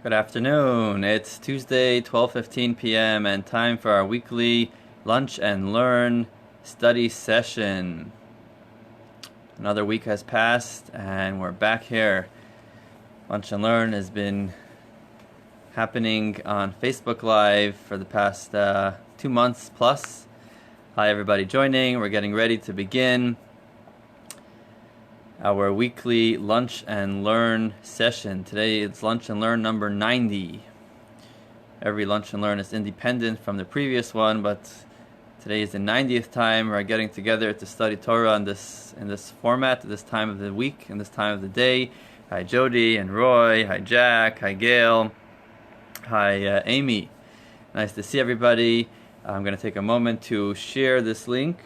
Good afternoon. It's Tuesday, 12:15 p.m. and time for our weekly Lunch and Learn study session. Another week has passed and we're back here. Lunch and Learn has been happening on Facebook Live for the past 2 months plus. Hi everybody joining. We're getting ready to begin our weekly Lunch and Learn session. Today it's Lunch and Learn number 90. Every Lunch and Learn is independent from the previous one, but today is the 90th time we're getting together to study Torah in this format, at this time of the week, and this time of the day. Hi Jody and Roy. Hi Jack. Hi Gail. Hi Amy. Nice to see everybody. I'm going to take a moment to share this link,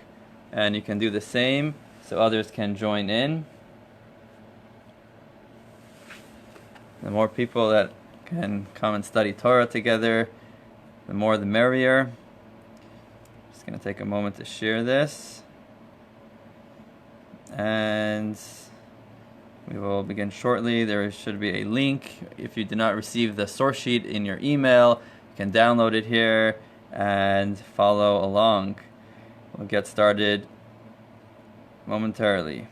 and you can do the same so others can join in. The more people that can come and study Torah together, the more the merrier. Just going to take a moment to share this. And we will begin shortly. There should be a link. If you did not receive the source sheet in your email, you can download it here and follow along. We'll get started momentarily.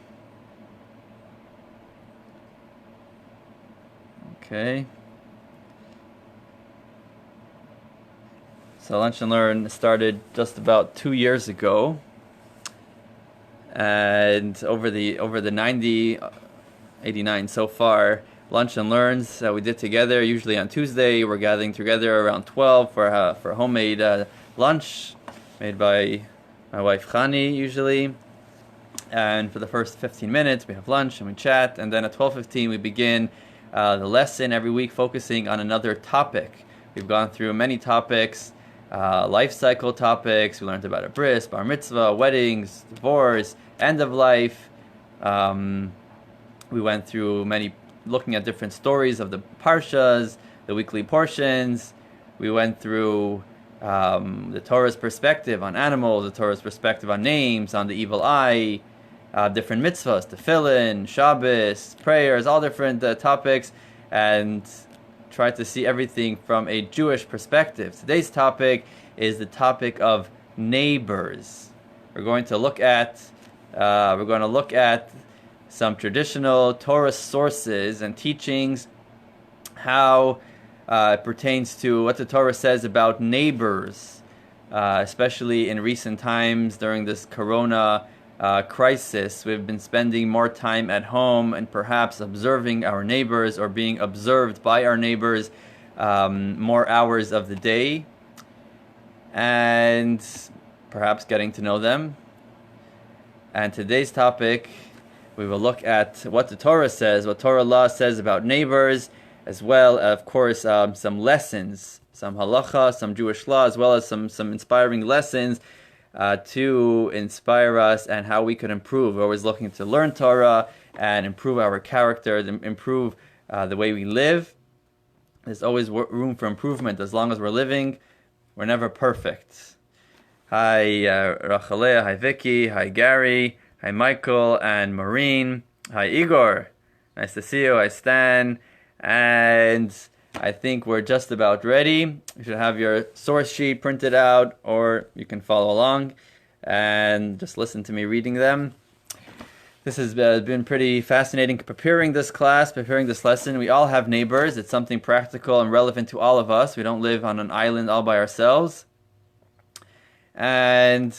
Okay. So Lunch and Learn started just about 2 years ago, and over the 89 so far Lunch and Learns we did together. Usually on Tuesday, we're gathering together around 12 for a homemade lunch made by my wife Chani usually. And for the first 15 minutes, we have lunch and we chat, and then at 12:15 we begin the lesson every week, focusing on another topic. We've gone through many topics, life cycle topics. We learned about a bris, bar mitzvah, weddings, divorce, end of life. We went through looking at different stories of the parshas, the weekly portions. We went through the Torah's perspective on animals, the Torah's perspective on names, on the evil eye, different mitzvahs, tefillin, Shabbos, prayers, all different topics, and try to see everything from a Jewish perspective. Today's topic is the topic of neighbors. We're going to look at some traditional Torah sources and teachings, how it pertains to what the Torah says about neighbors, especially in recent times during this Corona crisis. We've been spending more time at home and perhaps observing our neighbors or being observed by our neighbors more hours of the day, and perhaps getting to know them. And today's topic, we will look at what the Torah says, what Torah law says about neighbors, as well, of course, some lessons, some halacha, some Jewish law, as well as some inspiring lessons to inspire us and how we could improve. We're always looking to learn Torah and improve our character, improve the way we live. There's always room for improvement. As long as we're living, we're never perfect. Hi Rachalea, hi Vicky, hi Gary, hi Michael and Maureen, hi Igor. Nice to see you. Hi Stan. And I think we're just about ready. You should have your source sheet printed out, or you can follow along and just listen to me reading them. This has been pretty fascinating preparing this class, preparing this lesson. We all have neighbors. It's something practical and relevant to all of us. We don't live on an island all by ourselves. And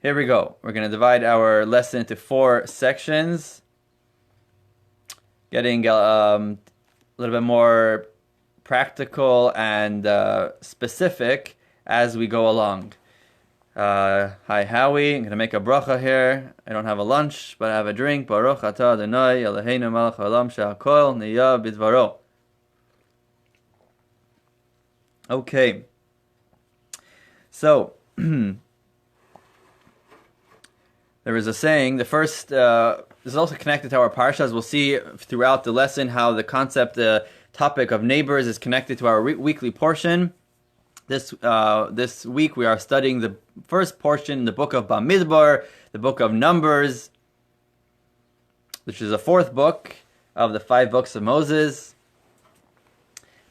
here we go. We're going to divide our lesson into 4 sections, getting a little bit more practical and specific as we go along. Hi Howie, I'm going to make a bracha here. I don't have a lunch, but I have a drink. Baruch atah Adonai Eloheinu melech haolam she'akol niyah bidvaro. Okay. So, there is a saying, the first, this is also connected to our parshas. We'll see throughout the lesson how the concept, topic of neighbors is connected to our weekly portion. This week we are studying the first portion in the book of Bamidbar, the book of Numbers, which is the 4th book of the 5 books of Moses.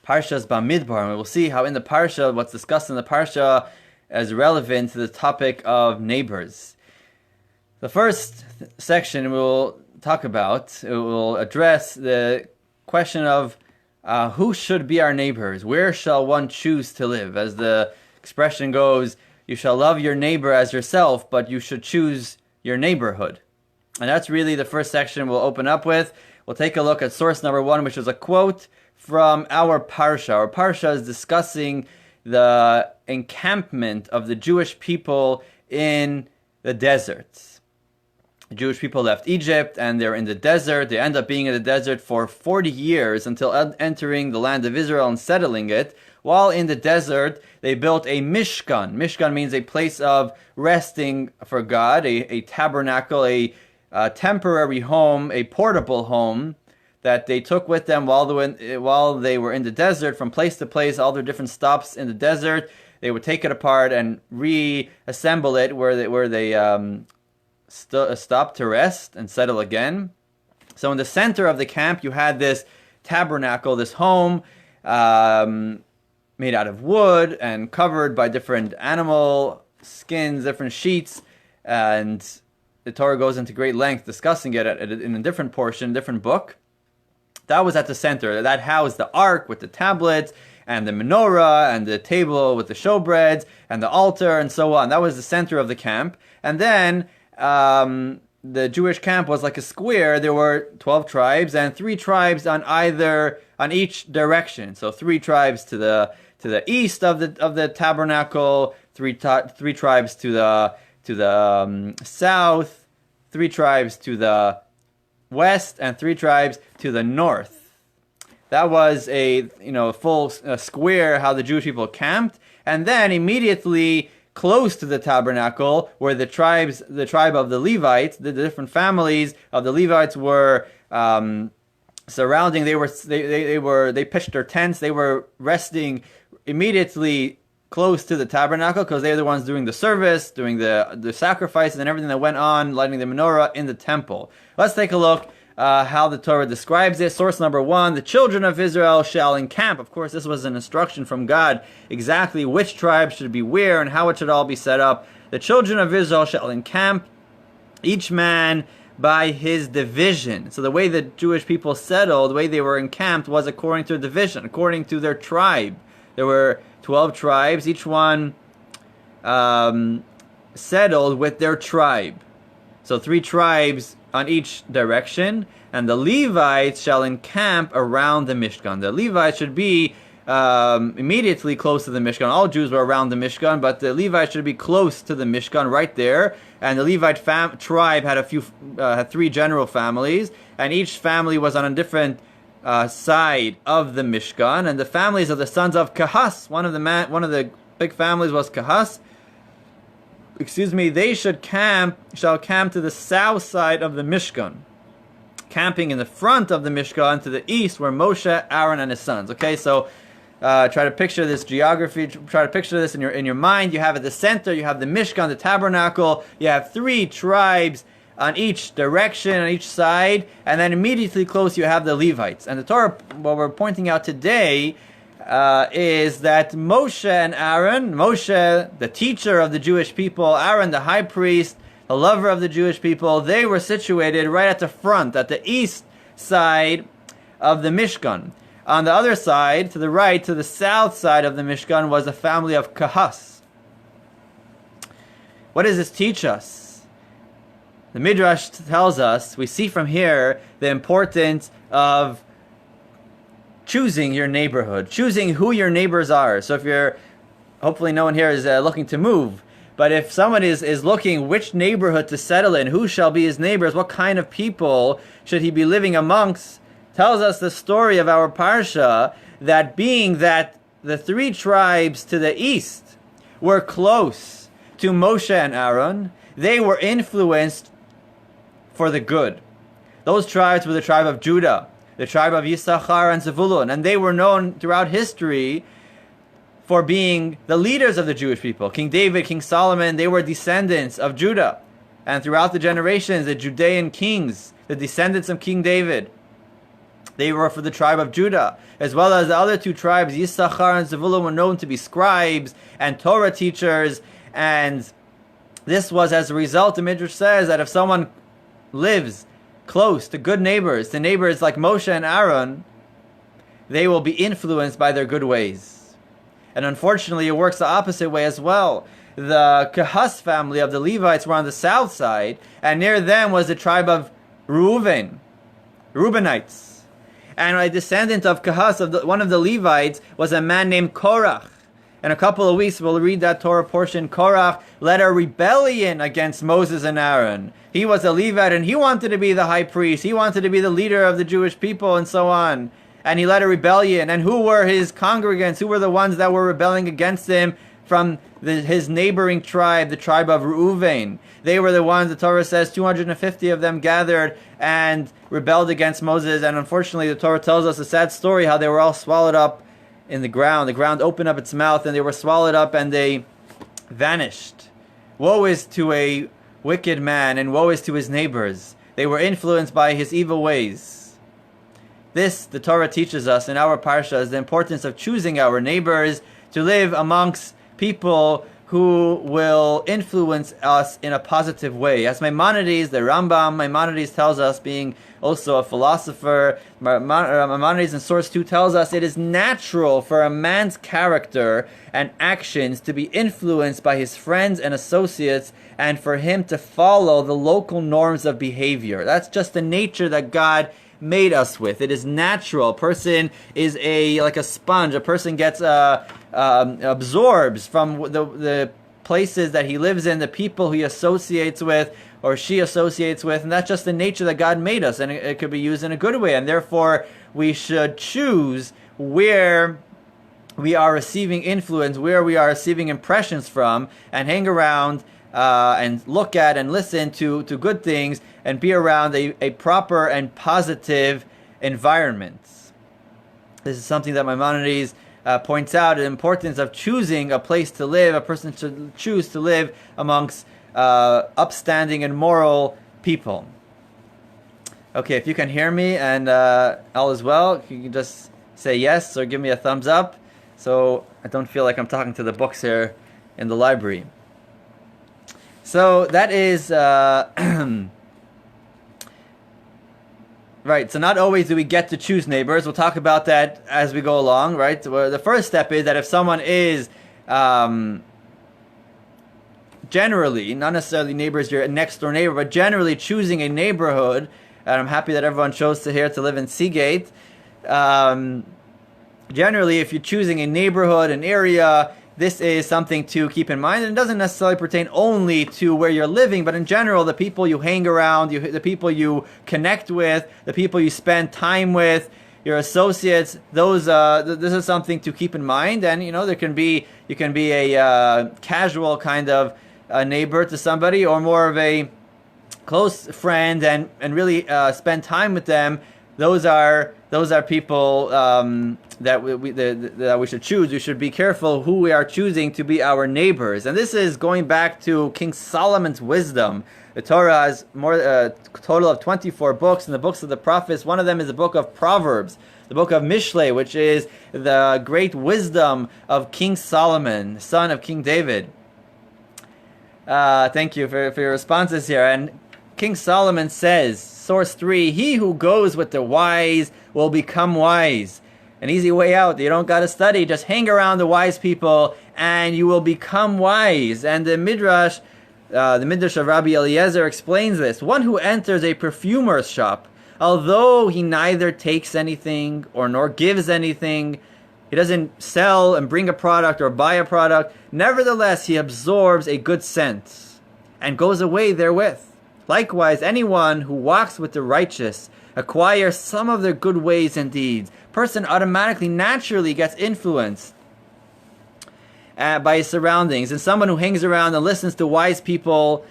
Parshas Bamidbar, and we'll see how in the Parsha, what's discussed in the Parsha is relevant to the topic of neighbors. The first section we'll talk about, it will address the question of who should be our neighbors? Where shall one choose to live? As the expression goes, you shall love your neighbor as yourself, but you should choose your neighborhood. And that's really the first section we'll open up with. We'll take a look at source number 1, which is a quote from our Parsha. Our Parsha is discussing the encampment of the Jewish people in the desert. The Jewish people left Egypt and they're in the desert. They end up being in the desert for 40 years until entering the land of Israel and settling it. While in the desert, they built a Mishkan. Mishkan means a place of resting for God, a tabernacle, a temporary home, a portable home that they took with them while they were in the desert, from place to place, all their different stops in the desert. They would take it apart and reassemble it where they stop to rest and settle again. So in the center of the camp, you had this tabernacle, this home, made out of wood and covered by different animal skins, different sheets, and the Torah goes into great length discussing it in a different portion, different book. That was at the center. That housed the ark with the tablets and the menorah and the table with the showbreads and the altar and so on. That was the center of the camp. And then the Jewish camp was like a square. There were 12 tribes and 3 tribes on each direction. So 3 tribes to the east of the tabernacle, 3 tribes to the south, 3 tribes to the west, and 3 tribes to the north. That was a full square how the Jewish people camped. And then immediately close to the tabernacle, where the tribe of the Levites, the different families of the Levites were surrounding. They pitched their tents. They were resting immediately close to the tabernacle because they're the ones doing the service, doing the sacrifices and everything that went on, lighting the menorah in the temple. Let's take a look how the Torah describes it. Source number 1, the children of Israel shall encamp. Of course, this was an instruction from God, exactly which tribe should be where and how it should all be set up. The children of Israel shall encamp, each man by his division. So the way the Jewish people settled, the way they were encamped, was according to a division, according to their tribe. There were 12 tribes, each one settled with their tribe. So 3 tribes on each direction, and the Levites shall encamp around the Mishkan. The Levites should be immediately close to the Mishkan. All Jews were around the Mishkan, but the Levites should be close to the Mishkan, right there. And the Levite tribe had 3 general families, and each family was on a different side of the Mishkan. And the families of the sons of Kahas, one of the big families was Kahas. They shall camp to the south side of the Mishkan, camping in the front of the Mishkan to the east, where Moshe, Aaron, and his sons. Okay, so try to picture this geography. Try to picture this in your mind. You have at the center, you have the Mishkan, the tabernacle. You have 3 tribes on each direction, on each side, and then immediately close you have the Levites. And the Torah, what we're pointing out today, is that Moshe and Aaron, Moshe, the teacher of the Jewish people, Aaron, the high priest, the lover of the Jewish people, they were situated right at the front, at the east side of the Mishkan. On the other side, to the right, to the south side of the Mishkan, was the family of Kahas. What does this teach us? The Midrash tells us, we see from here the importance of choosing your neighborhood, choosing who your neighbors are. So if you're, hopefully no one here is looking to move, but if someone is looking which neighborhood to settle in, who shall be his neighbors, what kind of people should he be living amongst, tells us the story of our Parsha, that being that the 3 tribes to the east were close to Moshe and Aaron, they were influenced for the good. Those tribes were the tribe of Judah, the tribe of Yisachar and Zevulun, and they were known throughout history for being the leaders of the Jewish people. King David, King Solomon, they were descendants of Judah. And throughout the generations, the Judean kings, the descendants of King David. They were for the tribe of Judah, as well as the other two tribes. Yisachar and Zevulun were known to be scribes and Torah teachers, and this was as a result. The Midrash says that if someone lives close to good neighbors, to neighbors like Moshe and Aaron, they will be influenced by their good ways. And unfortunately, it works the opposite way as well. The Kehas family of the Levites were on the south side, and near them was the tribe of Reubenites. And a descendant of Kehas, one of the Levites, was a man named Korach. In a couple of weeks, we'll read that Torah portion. Korach led a rebellion against Moses and Aaron. He was a Levite, and he wanted to be the high priest. He wanted to be the leader of the Jewish people, and so on. And he led a rebellion. And who were his congregants? Who were the ones that were rebelling against him from his neighboring tribe, the tribe of Reuven? They were the ones, the Torah says, 250 of them gathered and rebelled against Moses. And unfortunately, the Torah tells us a sad story, how they were all swallowed up in the ground. The ground opened up its mouth, and they were swallowed up, and they vanished. Woe is to a wicked man, and woe is to his neighbors. They were influenced by his evil ways. This, the Torah teaches us in our parsha, is the importance of choosing our neighbors, to live amongst people who will influence us in a positive way. As Maimonides, the Rambam, Maimonides tells us, being also a philosopher, Maimonides in Source 2 tells us it is natural for a man's character and actions to be influenced by his friends and associates, and for him to follow the local norms of behavior. That's just the nature that God made us with. It is natural. A person is like a sponge. A person gets absorbs from the places that he lives in, the people he associates with or she associates with, and that's just the nature that God made us, and it could be used in a good way. And therefore, we should choose where we are receiving influence, where we are receiving impressions from, and hang around and look at and listen to good things, and be around a proper and positive environment. This is something that Maimonides points out, the importance of choosing a place to live. A person should choose to live amongst upstanding and moral people. Okay, if you can hear me and all is well, you can just say yes or give me a thumbs up, so I don't feel like I'm talking to the books here in the library. So that is right, so not always do we get to choose neighbors. We'll talk about that as we go along, right? So the first step is that if someone is generally, not necessarily neighbors, your next door neighbor, but generally choosing a neighborhood, and I'm happy that everyone chose to here to live in Seagate. Generally, if you're choosing a neighborhood, an area, this is something to keep in mind. And it doesn't necessarily pertain only to where you're living, but in general, the people you hang around, the people you connect with, the people you spend time with, your associates, those this is something to keep in mind. And you can be a casual kind of neighbor to somebody, or more of a close friend, and really spend time with them. Those are people that we should choose. We should be careful who we are choosing to be our neighbors. And this is going back to King Solomon's wisdom. The Torah has a total of 24 books, and the books of the prophets, one of them is the book of Proverbs, the book of Mishlei, which is the great wisdom of King Solomon, son of King David. Thank you for your responses here. And King Solomon says, Source 3, he who goes with the wise will become wise. An easy way out. You don't got to study. Just hang around the wise people and you will become wise. And the Midrash of Rabbi Eliezer explains this. One who enters a perfumer's shop, although he neither takes anything or nor gives anything, he doesn't sell and bring a product or buy a product, nevertheless he absorbs a good scent and goes away therewith. Likewise, anyone who walks with the righteous acquires some of their good ways and deeds. Person automatically, naturally gets influenced by his surroundings. And someone who hangs around and listens to wise people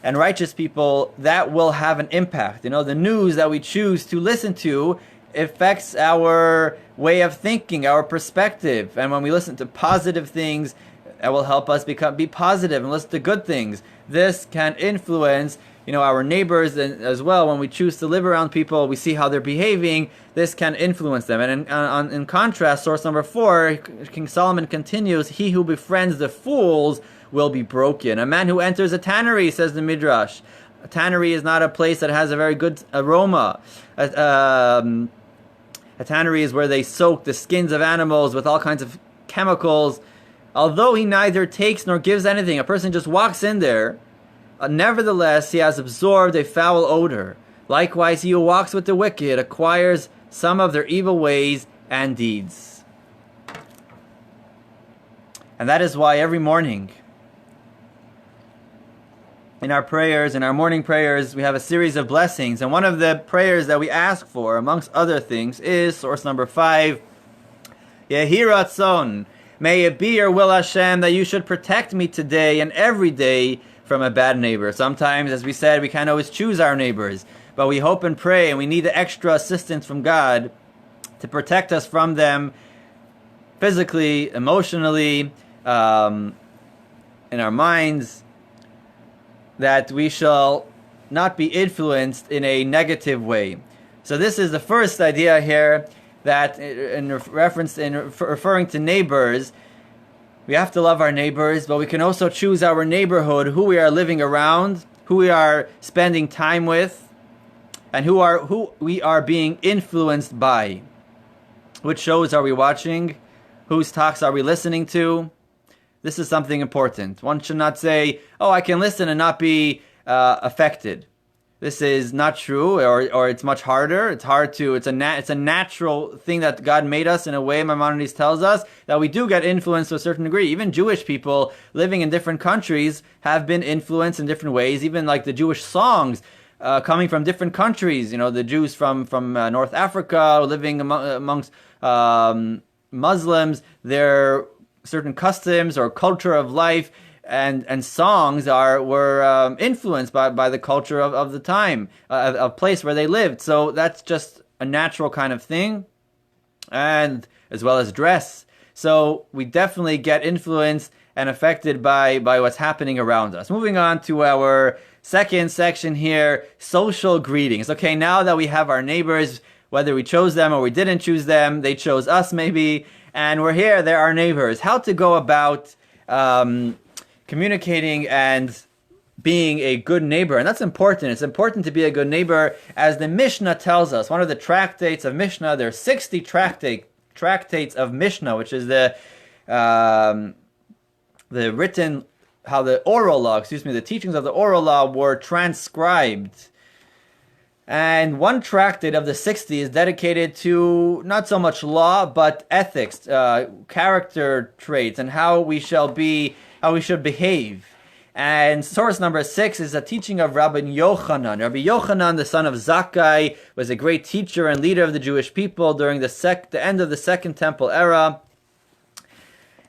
and righteous people, that will have an impact. The news that we choose to listen to affects our way of thinking, our perspective. And when we listen to positive things, that will help us be positive and listen to good things. This can influence our neighbors, and as well, when we choose to live around people, we see how they're behaving. This can influence them. And in contrast, source number 4, King Solomon continues, he who befriends the fools will be broken. A man who enters a tannery, says the Midrash. A tannery is not a place that has a very good aroma. A tannery is where they soak the skins of animals with all kinds of chemicals. Although he neither takes nor gives anything, a person just walks in there, nevertheless he has absorbed a foul odor. Likewise, he who walks with the wicked acquires some of their evil ways and deeds. And that is why every morning, in our prayers, in our morning prayers, we have a series of blessings. And one of the prayers that we ask for, amongst other things, is source number 5, Yehi Ratzon. May it be your will, Hashem, that you should protect me today and every day from a bad neighbor. Sometimes, as we said, we can't always choose our neighbors, but we hope and pray, and we need the extra assistance from God to protect us from them physically, emotionally, in our minds, that we shall not be influenced in a negative way. So this is the first idea here, that referring to neighbors, we have to love our neighbors, but we can also choose our neighborhood, who we are living around, who we are spending time with, and who we are being influenced by. Which shows are we watching? Whose talks are we listening to? This is something important. One should not say, oh, I can listen and not be affected. This is not true, or it's much harder. It's hard to, it's a natural thing that God made us in a way. Maimonides tells us that we do get influenced to a certain degree. Even Jewish people living in different countries have been influenced in different ways. Even like the Jewish songs coming from different countries. The Jews from North Africa living amongst Muslims, their certain customs or culture of life and songs were influenced by the culture of the time, of place where they lived. So that's just a natural kind of thing, and as well as dress. So we definitely get influenced and affected by what's happening around us. Moving on to our second section here, social greetings. Okay, now that we have our neighbors, whether we chose them or we didn't choose them, they chose us maybe, and we're here, they're our neighbors. How to go about communicating and being a good neighbor. And that's important. It's important to be a good neighbor, as the Mishnah tells us. One of the tractates of Mishnah, there are 60 tractates of Mishnah, which is the written, how the oral law, the teachings of the oral law were transcribed. And one tractate of the 60 is dedicated to not so much law, but ethics, character traits, and how we should behave. And source number 6 is a teaching of Rabbi Yochanan. Rabbi Yochanan, the son of Zakkai, was a great teacher and leader of the Jewish people during the end of the Second Temple era.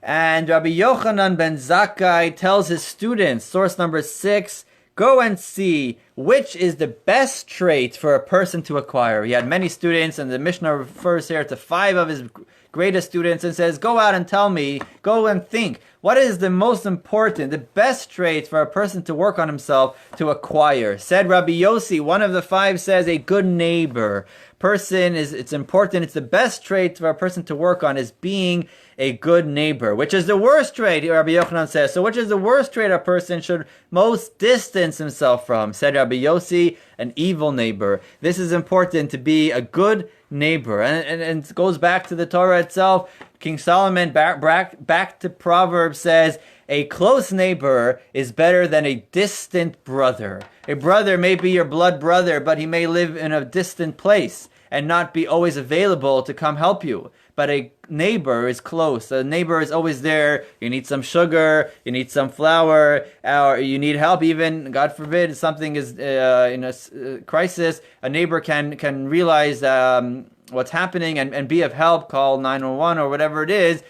And Rabbi Yochanan ben Zakkai tells his students, source number 6, go and see which is the best trait for a person to acquire. He had many students, and the Mishnah refers here to 5 of his greatest students and says, go out and tell me, go and think, what is the most important, the best trait for a person to work on himself to acquire? Said Rabbi Yossi, one of the 5 says, a good neighbor. It's important, it's the best trait for a person to work on is being a good neighbor. Which is the worst trait, Rabbi Yochanan says. So which is the worst trait a person should most distance himself from? Said Rabbi Yossi, an evil neighbor. This is important, to be a good neighbor. And it goes back to the Torah itself. King Solomon, back to Proverbs, says, a close neighbor is better than a distant brother. A brother may be your blood brother, but he may live in a distant place and not be always available to come help you. But a neighbor is close. A neighbor is always there. You need some sugar, you need some flour, or you need help. Even, God forbid, something is in a crisis, a neighbor can realize what's happening and be of help, call 911 or whatever it is.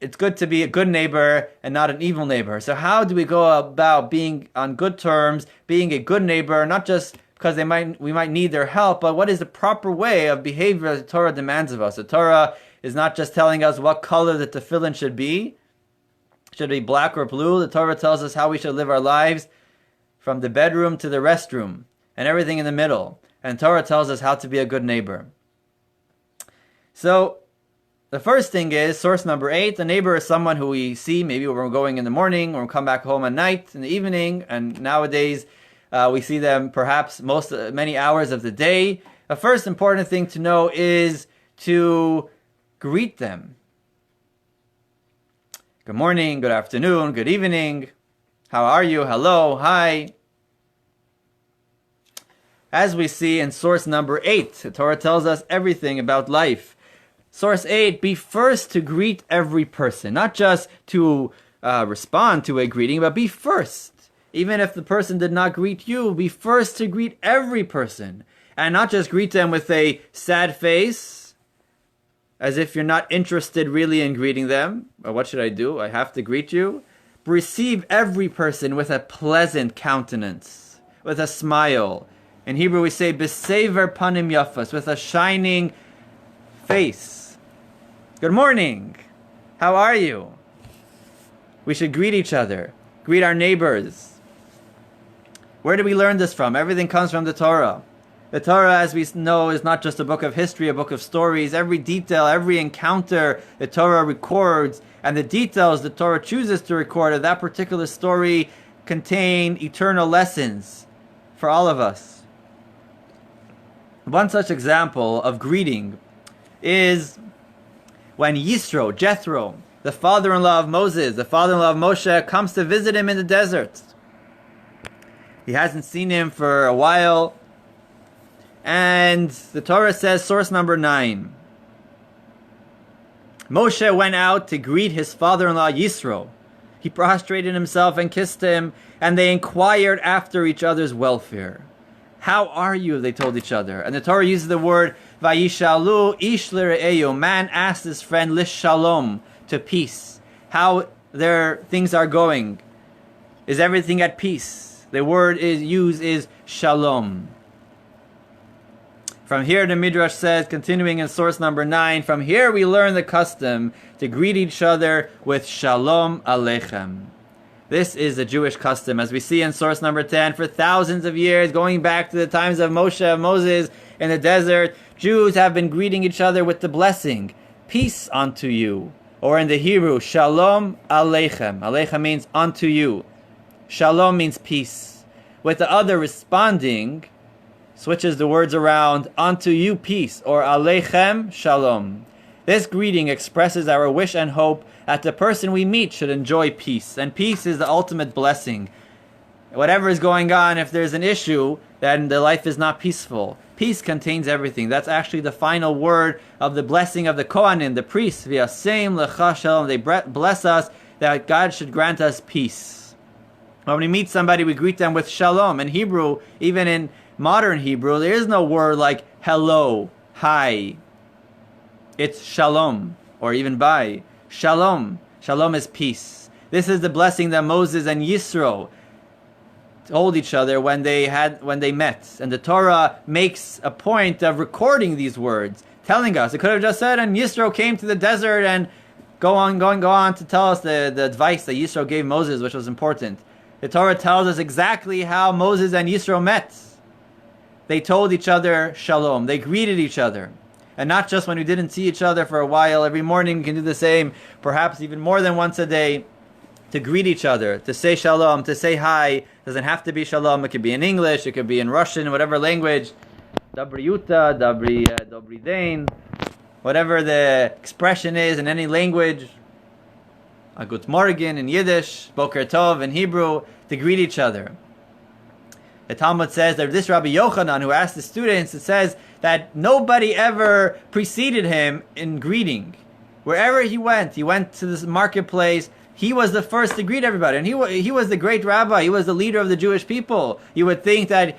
It's good to be a good neighbor and not an evil neighbor. So how do we go about being on good terms, being a good neighbor, not just because we might need their help, but what is the proper way of behavior the Torah demands of us? The Torah is not just telling us what color the tefillin should be. Should it be black or blue? The Torah tells us how we should live our lives from the bedroom to the restroom, and everything in the middle. And Torah tells us how to be a good neighbor. So, the first thing is, source number 8, the neighbor is someone who we see maybe when we're going in the morning, or we come back home at night, in the evening, and nowadays we see them perhaps many hours of the day. The first important thing to know is to greet them. Good morning, good afternoon, good evening. How are you? Hello, hi. As we see in source number 8, the Torah tells us everything about life. Source 8, be first to greet every person. Not just to respond to a greeting, but be first. Even if the person did not greet you, be first to greet every person. And not just greet them with a sad face, as if you're not interested really in greeting them. Or what should I do? I have to greet you. Receive every person with a pleasant countenance, with a smile. In Hebrew we say, B'sever panim yafas, with a shining face. Good morning. How are you? We should greet each other. Greet our neighbors. Where do we learn this from? Everything comes from the Torah. The Torah, as we know, is not just a book of history, a book of stories. Every detail, every encounter, the Torah records, and the details the Torah chooses to record of that particular story contain eternal lessons for all of us. One such example of greeting is when Yisro, Jethro, the father-in-law of Moses, the father-in-law of Moshe, comes to visit him in the desert. He hasn't seen him for a while. And the Torah says, source number 9, Moshe went out to greet his father-in-law Yisro. He prostrated himself and kissed him, and they inquired after each other's welfare. How are you? They told each other. And the Torah uses the word Vayishalu ish l're'eyu. Man asked his friend Lishalom, to peace. How their things are going. Is everything at peace? The word used is shalom. From here the Midrash says, continuing in source number 9, from here we learn the custom to greet each other with Shalom Aleichem. This is a Jewish custom, as we see in source number 10. For thousands of years, going back to the times of Moses in the desert, Jews have been greeting each other with the blessing, peace unto you. Or in the Hebrew, Shalom Aleichem. Aleichem means unto you. Shalom means peace. With the other responding, switches the words around, unto you peace, or Aleichem Shalom. This greeting expresses our wish and hope that the person we meet should enjoy peace. And peace is the ultimate blessing. Whatever is going on, if there's an issue, then the life is not peaceful. Peace contains everything. That's actually the final word of the blessing of the Kohanim, the priests. V'yaseim lecha shalom. They bless us that God should grant us peace. When we meet somebody, we greet them with shalom. In Hebrew, even in modern Hebrew, there is no word like hello, hi. It's shalom, or even bye. Shalom. Shalom is peace. This is the blessing that Moses and Yisro told each other when they met. And the Torah makes a point of recording these words, telling us. It could have just said, and Yisro came to the desert, and go on to tell us the advice that Yisro gave Moses, which was important. The Torah tells us exactly how Moses and Yisro met. They told each other shalom. They greeted each other. And not just when we didn't see each other for a while. Every morning we can do the same, perhaps even more than once a day, to greet each other, to say shalom, to say hi. It doesn't have to be shalom. It could be in English, it could be in Russian, whatever language. Dabri yuta, dobri dain. Whatever the expression is in any language. A gut morgen in Yiddish, boker tov in Hebrew, to greet each other. The Talmud says that this Rabbi Yochanan, who asked the students, it says that nobody ever preceded him in greeting. Wherever he went to this marketplace, he was the first to greet everybody. And he was the great rabbi, he was the leader of the Jewish people. You would think that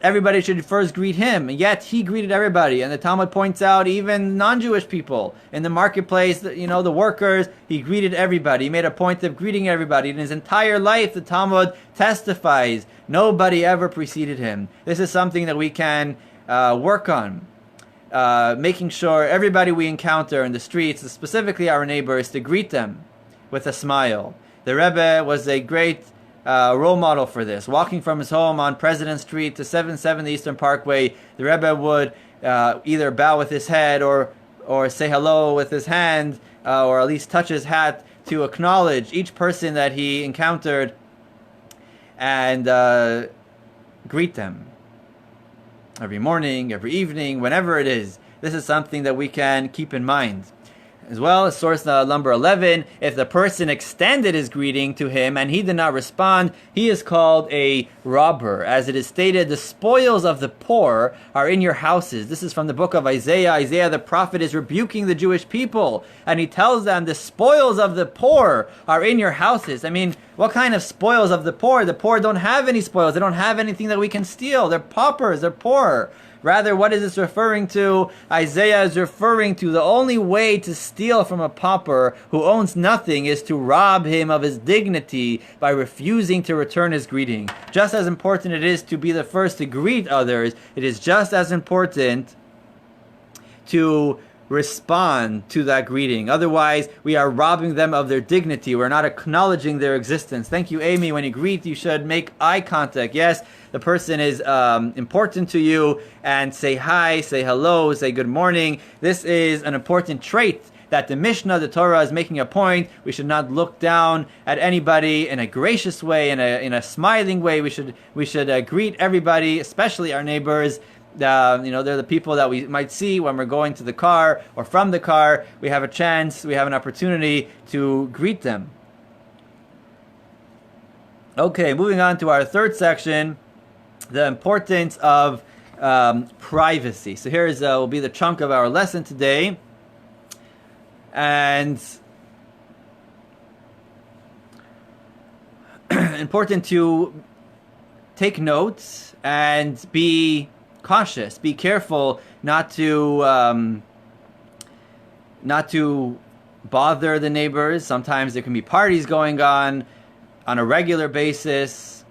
everybody should first greet him, and yet he greeted everybody. And the Talmud points out even non-Jewish people in the marketplace, the workers, he greeted everybody. He made a point of greeting everybody. In his entire life, the Talmud testifies, nobody ever preceded him. This is something that we can work on, making sure everybody we encounter in the streets, specifically our neighbors, to greet them with a smile. The Rebbe was a great role model for this. Walking from his home on President Street to 770 Eastern Parkway, the Rebbe would either bow with his head or say hello with his hand, or at least touch his hat to acknowledge each person that he encountered and greet them. Every morning, every evening, whenever it is. This is something that we can keep in mind. As well as source number 11, if the person extended his greeting to him and he did not respond, he is called a robber. As it is stated, the spoils of the poor are in your houses. This is from the book of Isaiah. Isaiah the prophet is rebuking the Jewish people, and he tells them the spoils of the poor are in your houses. I mean, what kind of spoils of the poor? The poor don't have any spoils. They don't have anything that we can steal. They're paupers. They're poor. Rather, what is this referring to? Isaiah is referring to the only way to steal from a pauper who owns nothing is to rob him of his dignity by refusing to return his greeting. Just as important it is to be the first to greet others, it is just as important to respond to that greeting. Otherwise, we are robbing them of their dignity. We're not acknowledging their existence. Thank you, Amy. When you greet, you should make eye contact. Yes, the person is important to you, and say hi, say hello, say good morning. This is an important trait that the Mishnah, the Torah, is making a point. We should not look down at anybody in a gracious way, in a smiling way. We should greet everybody, especially our neighbors. They're the people that we might see when we're going to the car or from the car. We have an opportunity to greet them. Okay, moving on to our third section, the importance of privacy. So here will be the chunk of our lesson today. And important to take notes and be cautious, be careful not to bother the neighbors. Sometimes there can be parties going on a regular basis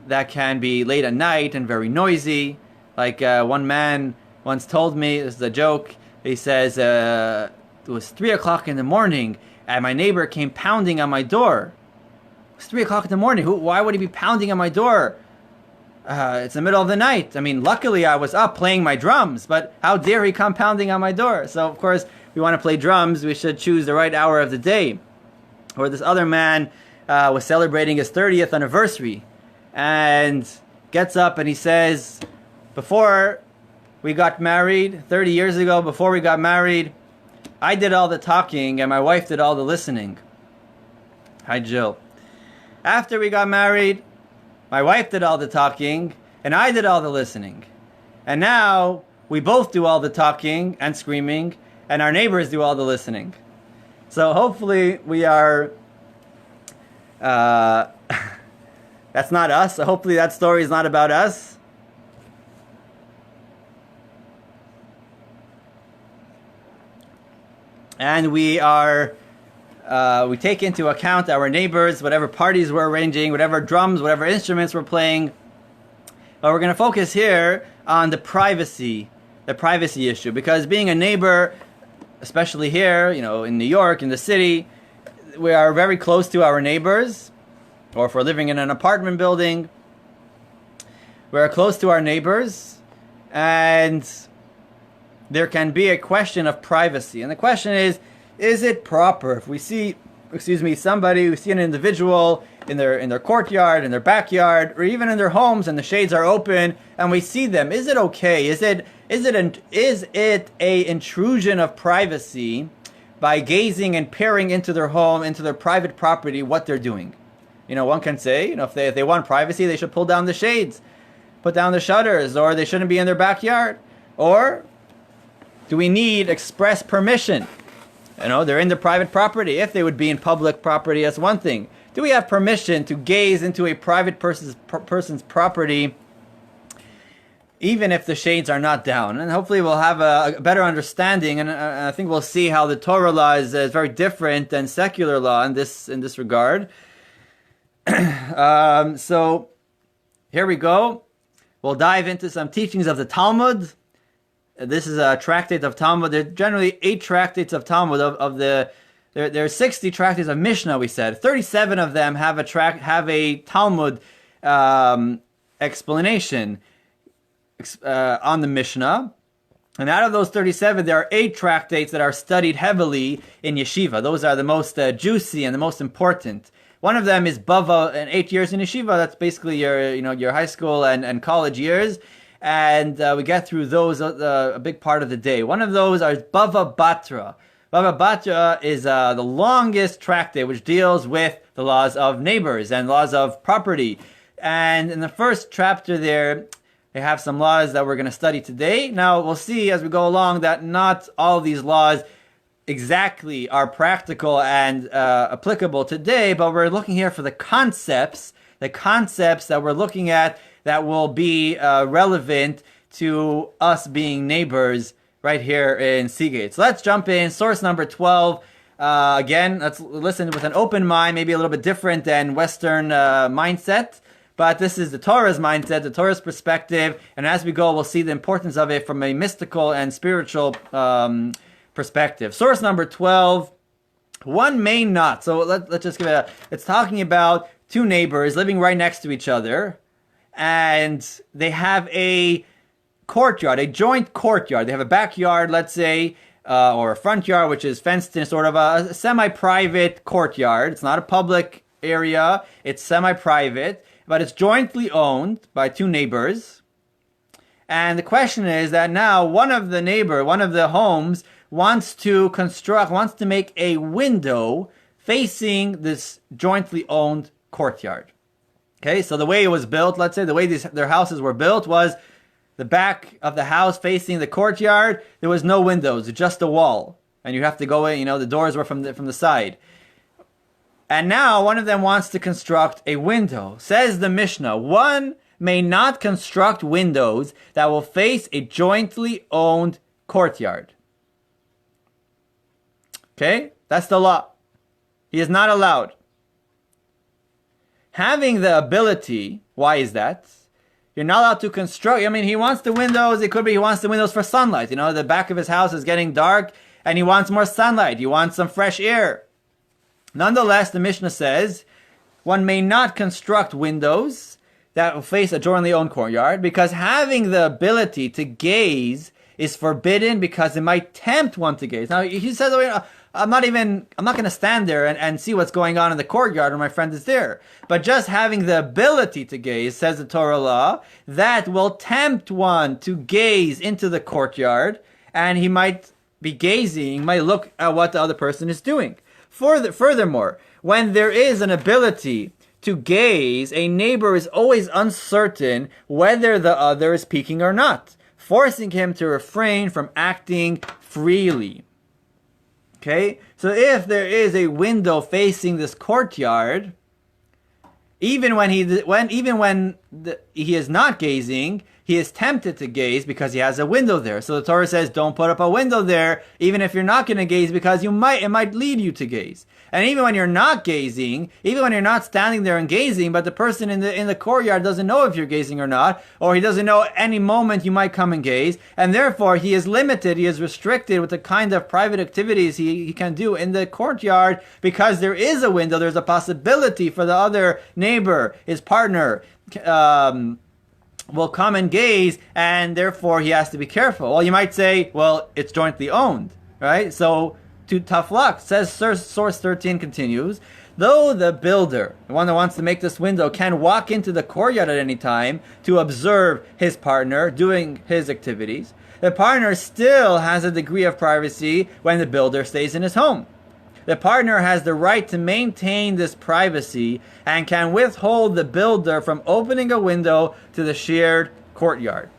that can be late at night and very noisy. Like one man once told me, this is a joke, he says, it was 3 o'clock in the morning and my neighbor came pounding on my door. It's 3 o'clock in the morning. Why would he be pounding on my door? It's the middle of the night. I mean, luckily I was up playing my drums, but how dare he come pounding on my door? So, of course, we want to play drums. We should choose the right hour of the day. Or this other man was celebrating his 30th anniversary and gets up and he says, before we got married, 30 years ago, before we got married, I did all the talking and my wife did all the listening. Hi, Jill. After we got married, my wife did all the talking, and I did all the listening. And now, we both do all the talking and screaming, and our neighbors do all the listening. So hopefully we are... that's not us. So hopefully that story is not about us. And we are... we take into account our neighbors, whatever parties we're arranging, whatever drums, whatever instruments we're playing. But we're going to focus here on the privacy issue. Because being a neighbor, especially here, in New York, in the city, we are very close to our neighbors. Or if we're living in an apartment building, we're close to our neighbors. And there can be a question of privacy. And the question is it proper if we see, somebody, we see an individual in their courtyard, in their backyard, or even in their homes, and the shades are open, and we see them? Is it okay? Is it a intrusion of privacy by gazing and peering into their home, into their private property, what they're doing? One can say, if they want privacy, they should pull down the shades, put down the shutters, or they shouldn't be in their backyard. Or do we need express permission? They're in their private property. If they would be in public property, that's one thing. Do we have permission to gaze into a private person's property, even if the shades are not down? And hopefully we'll have a better understanding, and I think we'll see how the Torah law is very different than secular law in this regard. So here we go. We'll dive into some teachings of the Talmud. This is a tractate of Talmud. There are generally 8 tractates of Talmud of the There are 60 tractates of Mishnah, we said. 37 of them have a Talmud explanation on the Mishnah. And out of those 37, there are 8 tractates that are studied heavily in yeshiva. Those are the most juicy and the most important. One of them is Bava, and 8 years in yeshiva. That's basically your high school and college years. And we get through those a big part of the day. One of those are Bava Batra. Bava Batra is the longest tractate, which deals with the laws of neighbors and laws of property. And in the first chapter there, they have some laws that we're going to study today. Now, we'll see as we go along that not all of these laws exactly are practical and applicable today, but we're looking here for the concepts that we're looking at that will be relevant to us being neighbors right here in Seagate. So let's jump in. Source number 12. Again, let's listen with an open mind, maybe a little bit different than Western mindset. But this is the Torah's mindset, the Torah's perspective. And as we go, we'll see the importance of it from a mystical and spiritual perspective. Source number 12. One may not. So let's just give it it's talking about 2 neighbors living right next to each other. And they have a courtyard, a joint courtyard. They have a backyard, let's say, or a front yard, which is fenced in, sort of a semi-private courtyard. It's not a public area. It's semi-private, but it's jointly owned by 2 neighbors. And the question is that now one of the homes wants to make a window facing this jointly owned courtyard. Okay, so the way it was built, let's say the way their houses were built was the back of the house facing the courtyard. There was no windows, just a wall, and you have to go in. The doors were from the side. And now one of them wants to construct a window. Says the Mishnah, one may not construct windows that will face a jointly owned courtyard. Okay, that's the law. He is not allowed. Having the ability, why is that? You're not allowed to construct. I mean, he wants the windows. It could be he wants the windows for sunlight. The back of his house is getting dark and he wants more sunlight. He wants some fresh air. Nonetheless, the Mishnah says, one may not construct windows that will face a jointly owned courtyard because having the ability to gaze is forbidden because it might tempt one to gaze. Now, he says, I'm not going to stand there and see what's going on in the courtyard when my friend is there. But just having the ability to gaze, says the Torah law, that will tempt one to gaze into the courtyard, and he might be gazing, might look at what the other person is doing. Furthermore, when there is an ability to gaze, a neighbor is always uncertain whether the other is peeking or not, forcing him to refrain from acting freely. Okay, so if there is a window facing this courtyard, even when he is not gazing, he is tempted to gaze because he has a window there. So the Torah says, don't put up a window there, even if you're not going to gaze, because it might lead you to gaze. And even when you're not gazing, even when you're not standing there and gazing, but the person in the courtyard doesn't know if you're gazing or not, or he doesn't know any moment you might come and gaze, and therefore he is limited, he is restricted with the kind of private activities he can do in the courtyard, because there is a window, there's a possibility for the other neighbor, his partner, will come and gaze, and therefore he has to be careful. Well, you might say, well, it's jointly owned, right? So, to tough luck. Says source 13 continues, though the builder, the one that wants to make this window, can walk into the courtyard at any time to observe his partner doing his activities, the partner still has a degree of privacy when the builder stays in his home. The partner has the right to maintain this privacy and can withhold the builder from opening a window to the shared courtyard.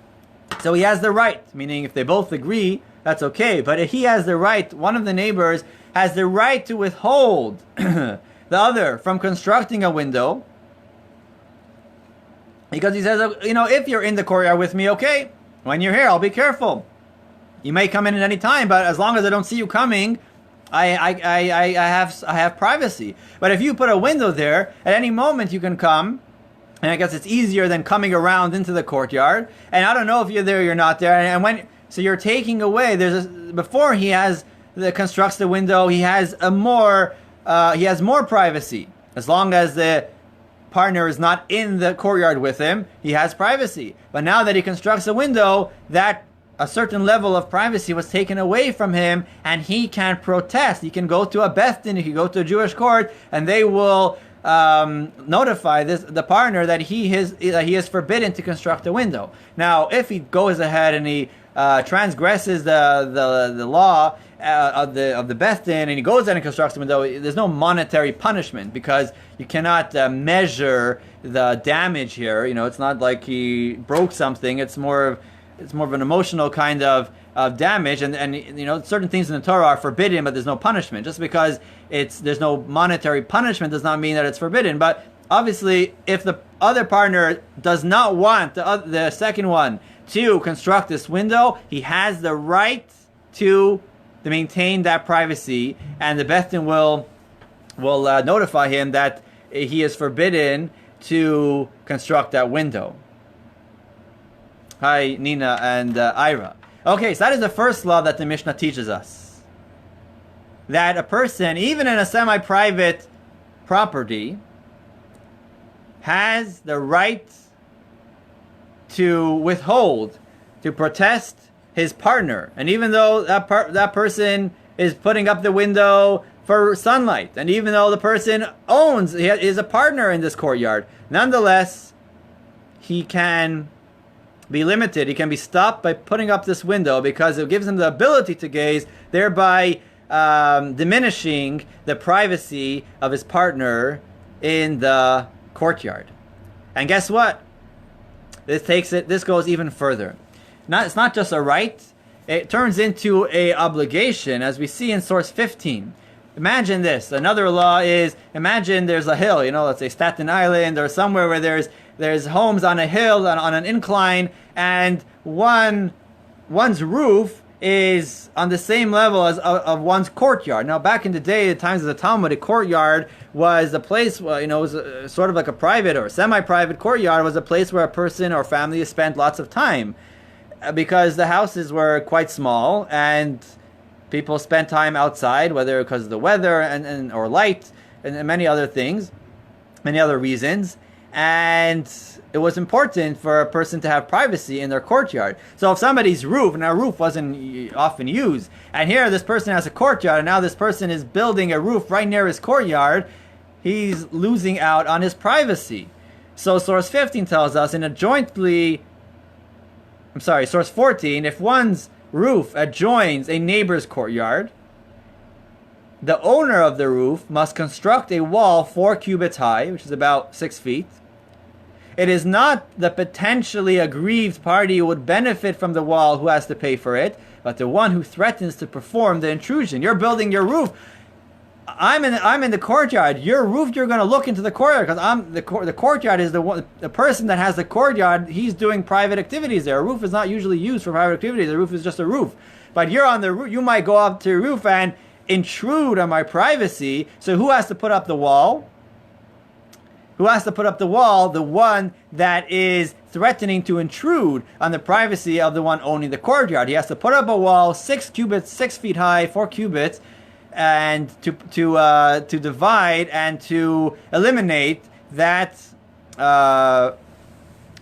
So he has the right, meaning if they both agree, that's okay. But if he has the right, one of the neighbors has the right to withhold the other from constructing a window, because he says, if you're in the courtyard with me, okay, when you're here, I'll be careful. You may come in at any time, but as long as I don't see you coming, I have privacy. But if you put a window there, at any moment you can come, and I guess it's easier than coming around into the courtyard. And I don't know if you're there or you're not there. And so you're taking away. Before he has constructs the window, he has more privacy. As long as the partner is not in the courtyard with him, he has privacy. But now that he constructs a window, that a certain level of privacy was taken away from him, and he can protest. He can go to a Beth Din, he can go to a Jewish court, and they will notify the partner that he is forbidden to construct a window. Now, if he goes ahead and he transgresses the law of the Beth Din, and he goes ahead and constructs a window, there's no monetary punishment, because you cannot measure the damage here. It's not like he broke something. It's more of an emotional kind of damage, and certain things in the Torah are forbidden, but there's no punishment. Just because there's no monetary punishment does not mean that it's forbidden. But obviously, if the other partner does not want the second one to construct this window, he has the right to maintain that privacy, and the Beth Din will notify him that he is forbidden to construct that window. Hi, Nina and Ira. Okay, so that is the first law that the Mishnah teaches us. That a person, even in a semi-private property, has the right to withhold, to protest his partner. And even though that person is putting up the window for sunlight, and even though the person is a partner in this courtyard, nonetheless, he can be limited. He can be stopped by putting up this window, because it gives him the ability to gaze, thereby diminishing the privacy of his partner in the courtyard. And guess what? This goes even further. It's not just a right, it turns into a obligation, as we see in source 15. Imagine this. Another law is, imagine there's a hill, let's say Staten Island, or somewhere where there's homes on a hill, on an incline, and one's roof is on the same level as of one's courtyard. Now, back in the day, the times of the Talmud, a courtyard was a place, it was sort of like a private or semi-private courtyard, was a place where a person or family spent lots of time, because the houses were quite small, and people spent time outside, whether because of the weather or light and many other things, many other reasons. And it was important for a person to have privacy in their courtyard. So if somebody's roof, and our roof wasn't often used, and here this person has a courtyard, and now this person is building a roof right near his courtyard, he's losing out on his privacy. So source 15 tells us source 14, if one's roof adjoins a neighbor's courtyard, the owner of the roof must construct a wall 4 cubits high, which is about 6 feet. It is not the potentially aggrieved party who would benefit from the wall who has to pay for it, but the one who threatens to perform the intrusion. You're building your roof. I'm in the courtyard. Your roof, you're going to look into the courtyard, because the courtyard is the person that has the courtyard. He's doing private activities there. A roof is not usually used for private activities. The roof is just a roof. But you're on the roof. You might go up to your roof and intrude on my privacy. So who has to put up the wall? Who has to put up the wall? The one that is threatening to intrude on the privacy of the one owning the courtyard. He has to put up a wall 6 feet high, 4 cubits, and to divide and to eliminate that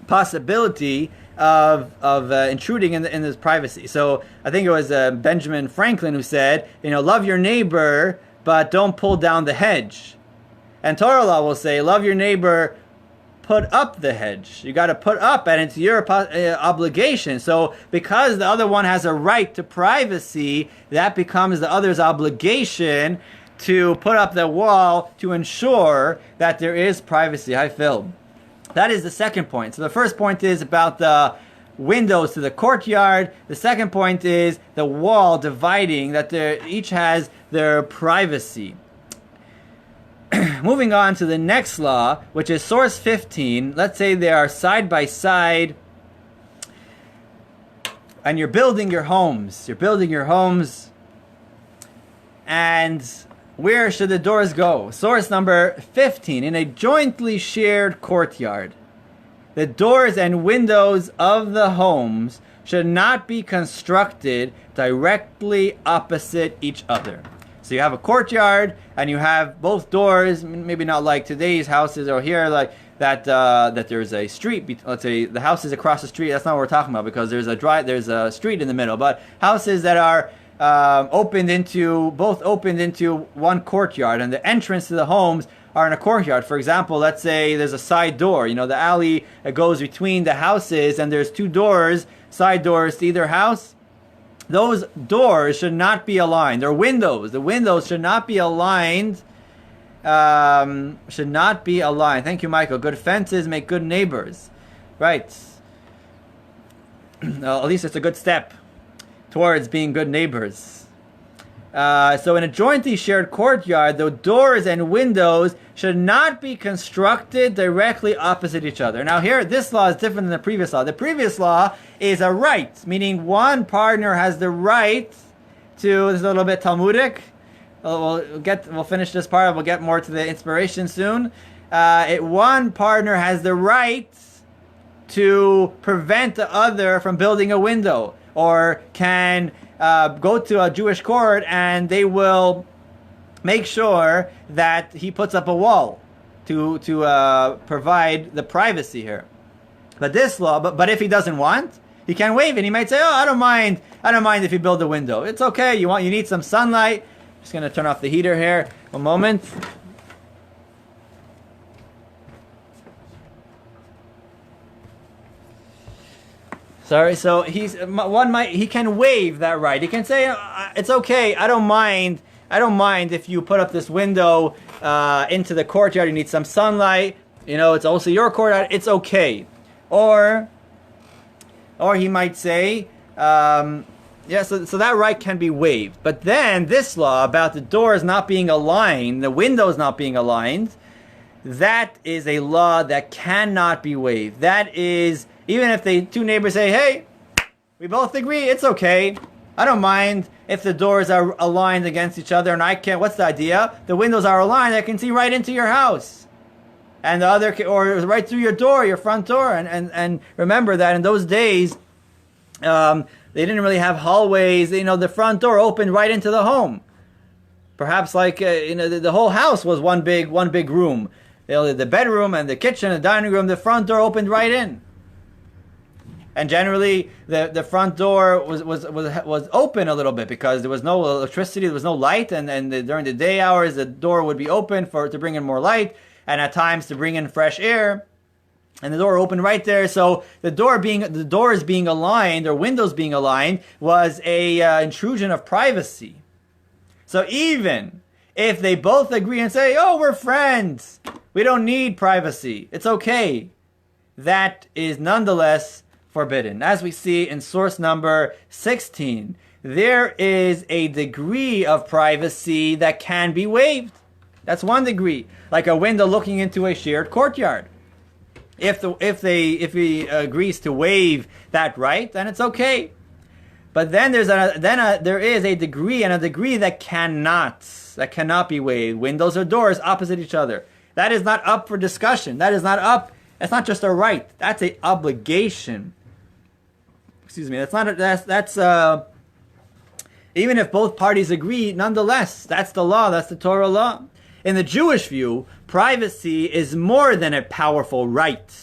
possibility of intruding in this privacy. So I think it was Benjamin Franklin who said, love your neighbor, but don't pull down the hedge. And Torah law will say, love your neighbor, put up the hedge. You got to put up, and it's your obligation. So because the other one has a right to privacy, that becomes the other's obligation to put up the wall to ensure that there is privacy. Hi, Phil. That is the second point. So the first point is about the windows to the courtyard. The second point is the wall dividing, that each has their privacy. Moving on to the next law, which is source 15. Let's say they are side by side, and you're building your homes. And where should the doors go? Source number 15. In a jointly shared courtyard, the doors and windows of the homes should not be constructed directly opposite each other. So you have a courtyard and you have both doors, maybe not like today's houses or here, like that there's a street. Let's say the house is across the street. That's not what we're talking about, because there's a street in the middle. But houses that are both opened into one courtyard, and the entrance to the homes are in a courtyard. For example, let's say there's a side door. The alley that goes between the houses, and there's two doors, side doors to either house. Those doors should not be aligned. Or windows. The windows should not be aligned. Should not be aligned. Thank you, Michael. Good fences make good neighbors. Right. At least it's a good step towards being good neighbors. So in a jointly shared courtyard, the doors and windows should not be constructed directly opposite each other. Now here, this law is different than the previous law. The previous law is a right, meaning one partner has the right to, this is a little bit Talmudic. We'll finish this part, we'll get more to the inspiration soon. One partner has the right to prevent the other from building a window, or can go to a Jewish court and they will make sure that he puts up a wall to provide the privacy here. But this law, but if he doesn't want, he can waive it. He might say, "Oh, I don't mind if you build a window. It's okay. You need some sunlight." Just gonna turn off the heater here. One moment. Sorry, so he can waive that right. He can say, "It's okay. I don't mind if you put up this window into the courtyard. You need some sunlight. It's also your courtyard. It's okay." Or he might say, so that right can be waived. But then this law about the doors not being aligned, the windows not being aligned, that is a law that cannot be waived. That is, even if the two neighbors say, "Hey, we both agree, it's okay. I don't mind if the doors are aligned against each other, and I can't, what's the idea? The windows are aligned, I can see right into your house. And the other, or right through your door, your front door." And remember that in those days, they didn't really have hallways. The front door opened right into the home. Perhaps like the whole house was one big room. The bedroom and the kitchen and the dining room, the front door opened right in. And generally, the front door was open a little bit because there was no electricity, there was no light, and during the day hours, the door would be open to bring in more light, and at times to bring in fresh air. And the door opened right there, so the doors being aligned, or windows being aligned, was a intrusion of privacy. So even if they both agree and say, "Oh, we're friends, we don't need privacy, it's okay," that is nonetheless forbidden. As we see in source number 16, there is a degree of privacy that can be waived. That's one degree, like a window looking into a shared courtyard. If he agrees to waive that right, then it's okay. But then there is a degree, and a degree that cannot be waived. Windows or doors opposite each other. That is not up for discussion. That's not just a right. That's an obligation. Excuse me. That's even if both parties agree, nonetheless, that's the law. That's the Torah law. In the Jewish view, privacy is more than a powerful right.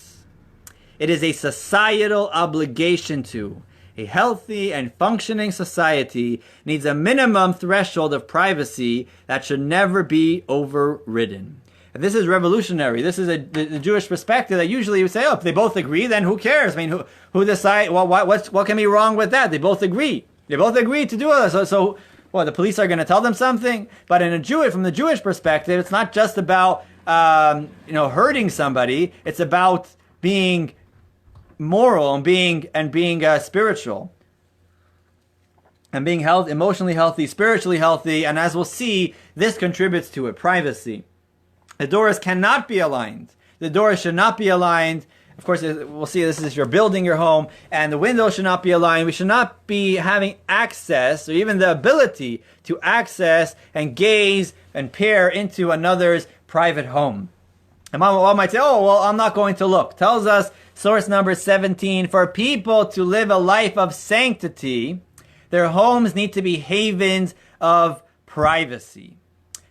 It is a societal obligation to. A healthy and functioning society needs a minimum threshold of privacy that should never be overridden. And this is revolutionary. This is the Jewish perspective that usually you say, "Oh, if they both agree, then who cares? I mean, who decide? Well, what can be wrong with that? They both agree. They both agree to do it. So the police are going to tell them something?" But from the Jewish perspective, it's not just about hurting somebody. It's about being moral and being spiritual, and being emotionally healthy, spiritually healthy. And as we'll see, this contributes to it. Privacy. The doors cannot be aligned. The doors should not be aligned. Of course, we'll see this is if you're building your home, and the windows should not be aligned. We should not be having access, or even the ability to access and gaze and peer into another's private home. And one might say, "Oh, well, I'm not going to look." Tells us Source number 17, for people to live a life of sanctity, their homes need to be havens of privacy.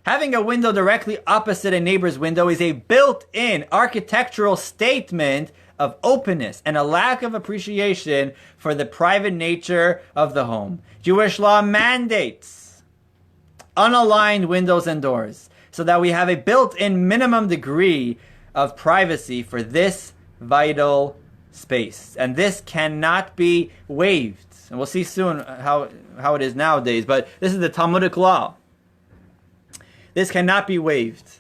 Having a window directly opposite a neighbor's window is a built-in architectural statement of openness and a lack of appreciation for the private nature of the home. Jewish law mandates unaligned windows and doors so that we have a built-in minimum degree of privacy for this vital space. And this cannot be waived. And we'll see soon how it is nowadays, but this is the Talmudic law. This cannot be waived.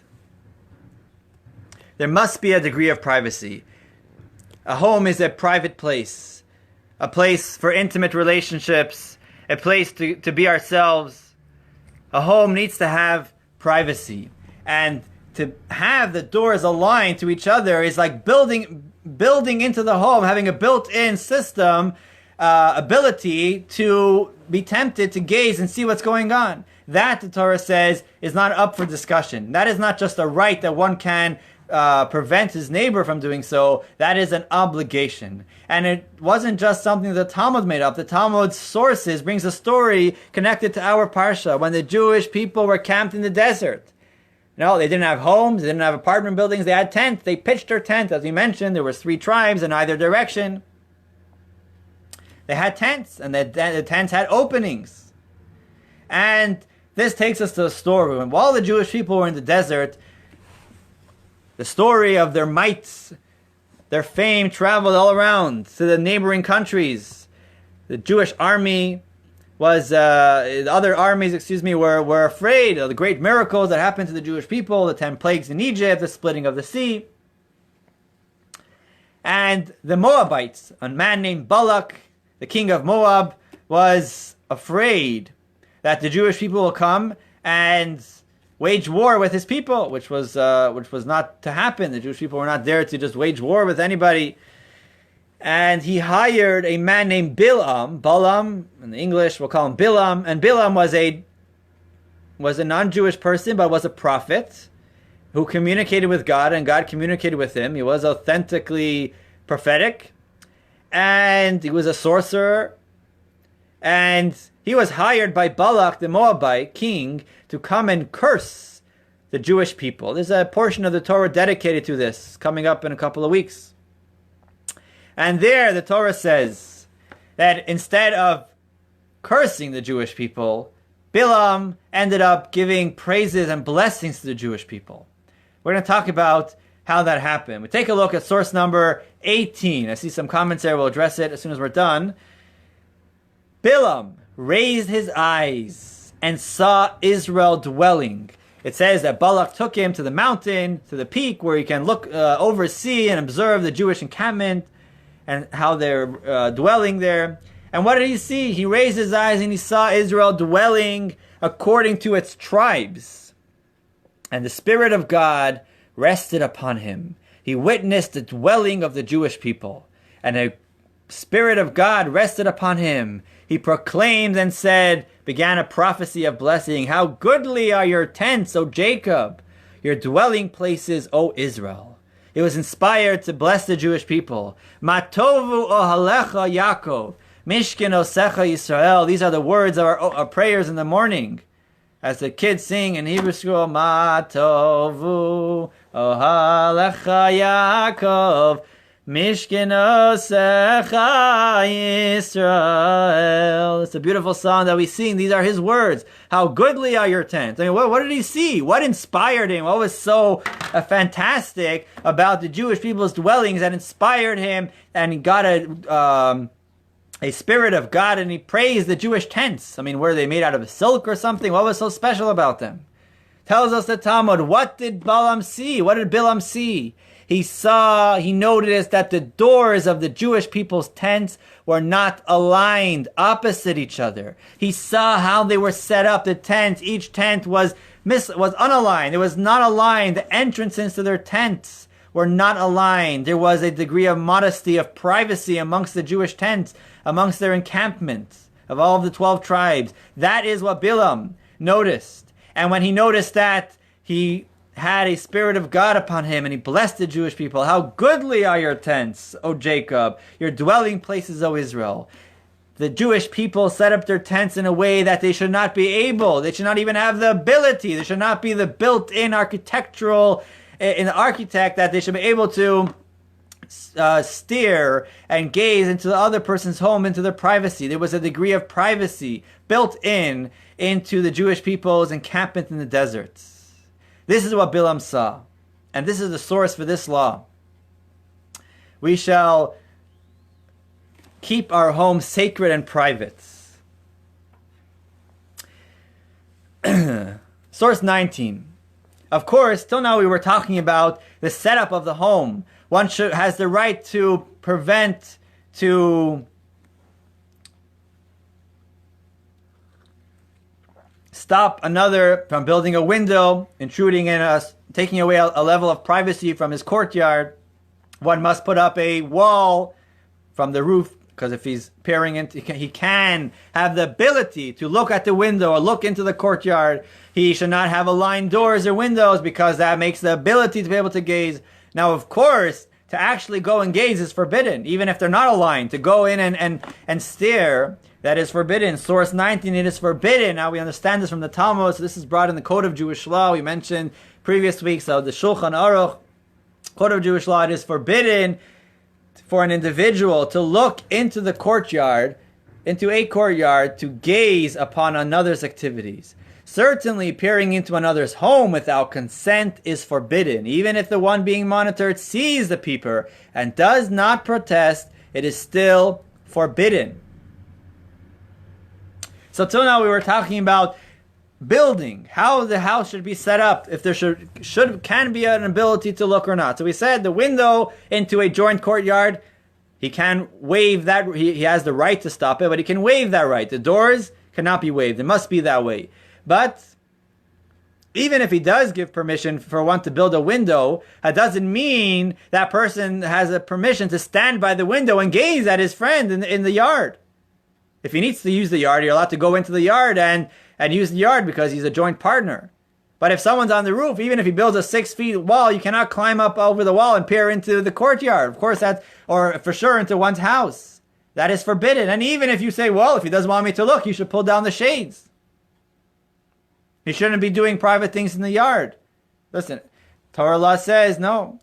There must be a degree of privacy. A home is a private place, a place for intimate relationships, a place to be ourselves. A home needs to have privacy. And to have the doors aligned to each other is like building into the home, having a built-in system, ability to be tempted to gaze and see what's going on. That, the Torah says, is not up for discussion. That is not just a right that one can prevent his neighbor from doing so. That is an obligation. And it wasn't just something the Talmud made up. The Talmud's sources brings a story connected to our Parsha when the Jewish people were camped in the desert. No, they didn't have homes, they didn't have apartment buildings, they had tents. They pitched their tent. As we mentioned, there were 3 tribes in either direction. They had tents, and the tents had openings. And this takes us to a story. When while the Jewish people were in the desert, the story of their might, their fame traveled all around to the neighboring countries. The Jewish army was, the other armies, were afraid of the great miracles that happened to the Jewish people, the 10 plagues in Egypt, the splitting of the sea. And the Moabites, a man named Balak, the king of Moab, was afraid that the Jewish people will come and wage war with his people, which was not to happen. The Jewish people were not there to just wage war with anybody. And he hired a man named Balaam, in English we'll call him Bilam, and Bilam was a non-Jewish person, but was a prophet who communicated with God, and God communicated with him. He was authentically prophetic, and he was a sorcerer, and he was hired by Balak, the Moabite king, to come and curse the Jewish people. There's a portion of the Torah dedicated to this coming up in a couple of weeks. And there the Torah says that instead of cursing the Jewish people, Bilam ended up giving praises and blessings to the Jewish people. We're going to talk about how that happened. We take a look at source number 18. I see some comments there. We'll address it as soon as we're done. Bilam raised his eyes and saw Israel dwelling. It says that Balak took him to the mountain, to the peak, where he can look, oversee and observe the Jewish encampment and how they're dwelling there. And what did he see? He raised his eyes and he saw Israel dwelling according to its tribes. And the Spirit of God rested upon him. He witnessed the dwelling of the Jewish people. And the Spirit of God rested upon him. He proclaimed and said, began a prophecy of blessing. How goodly are your tents, O Jacob, your dwelling places, O Israel. It was inspired to bless the Jewish people. Matovu ohalecha Yaakov, Mishkin osecha Yisrael. These are the words of our prayers in the morning. As the kids sing in Hebrew school, Matovu ohalecha Yaakov, Mishkin osecha Yisrael. It's a beautiful song that we sing. These are his words. How goodly are your tents. I mean, what did he see? What inspired him? What was so fantastic about the Jewish people's dwellings that inspired him? And he got a spirit of God, and he praised the Jewish tents. I mean, were they made out of silk or something? What was so special about them? Tells us the Talmud, what did Balaam see? What did Bilam see? He noticed that the doors of the Jewish people's tents were not aligned opposite each other. He saw how they were set up. The tents, each tent was unaligned. It was not aligned. The entrances to their tents were not aligned. There was a degree of modesty, of privacy amongst the Jewish tents, amongst their encampments of all of the 12 tribes. That is what Bilam noticed. And when he noticed that, he had a spirit of God upon him, and he blessed the Jewish people. How goodly are your tents, O Jacob, your dwelling places, O Israel. The Jewish people set up their tents in a way that they should not be able. They should not even have the ability. There should not be the built-in architectural in the architect that they should be able to steer and gaze into the other person's home, into their privacy. There was a degree of privacy built into the Jewish people's encampment in the deserts. This is what Bilam saw, and this is the source for this law. We shall keep our home sacred and private. Source 19. Of course, till now we were talking about the setup of the home. One has the right to prevent, to stop another from building a window, intruding in us, taking away a level of privacy from his courtyard. One must put up a wall from the roof, because if he's peering into, he can have the ability to look at the window or look into the courtyard. He should not have aligned doors or windows, because that makes the ability to be able to gaze. Now, of course, to actually go and gaze is forbidden, even if they're not aligned. To go in and stare, that is forbidden. Source 19, it is forbidden. Now we understand this from the Talmud. So this is brought in the Code of Jewish Law. We mentioned previous week, so the Shulchan Aruch, Code of Jewish Law, it is forbidden for an individual to look into the courtyard, into a courtyard, to gaze upon another's activities. Certainly, peering into another's home without consent is forbidden. Even if the one being monitored sees the peeper and does not protest, it is still forbidden. So till now we were talking about building, how the house should be set up, if there can be an ability to look or not. So we said the window into a joint courtyard, he can waive that, he has the right to stop it, but he can waive that right. The doors cannot be waived. It must be that way. But even if he does give permission for one to build a window, that doesn't mean that person has a permission to stand by the window and gaze at his friend in the yard. If he needs to use the yard, you're allowed to go into the yard and use the yard because he's a joint partner. But if someone's on the roof, even if he builds a 6 feet wall, you cannot climb up over the wall and peer into the courtyard. Of course, or for sure into one's house. That is forbidden. And even if you say, well, if he doesn't want me to look, you should pull down the shades. He shouldn't be doing private things in the yard. Listen, Torah law says, no.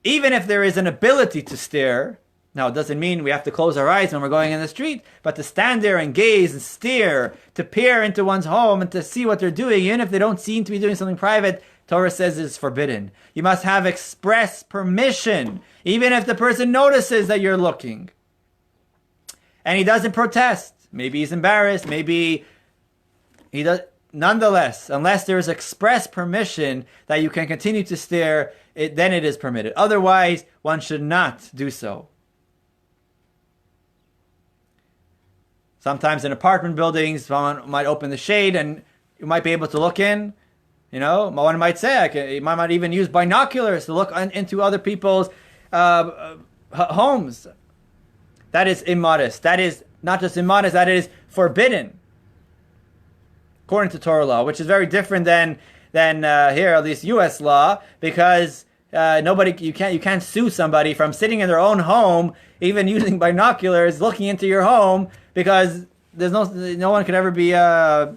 Even if there is an ability to stare, now it doesn't mean we have to close our eyes when we're going in the street, but to stand there and gaze and stare, to peer into one's home and to see what they're doing, even if they don't seem to be doing something private, Torah says is forbidden. You must have express permission, even if the person notices that you're looking. And he doesn't protest. Maybe he's embarrassed, maybe he does. Nonetheless, unless there is express permission that you can continue to stare, then it is permitted. Otherwise, one should not do so. Sometimes in apartment buildings, someone might open the shade and you might be able to look in. You know, one might say, you might even use binoculars to look into other people's homes. That is immodest. That is not just immodest, that is forbidden, according to Torah law, which is very different than here, at least U.S. law, because you can't sue somebody from sitting in their own home, even using binoculars, looking into your home, because there's no one could ever be no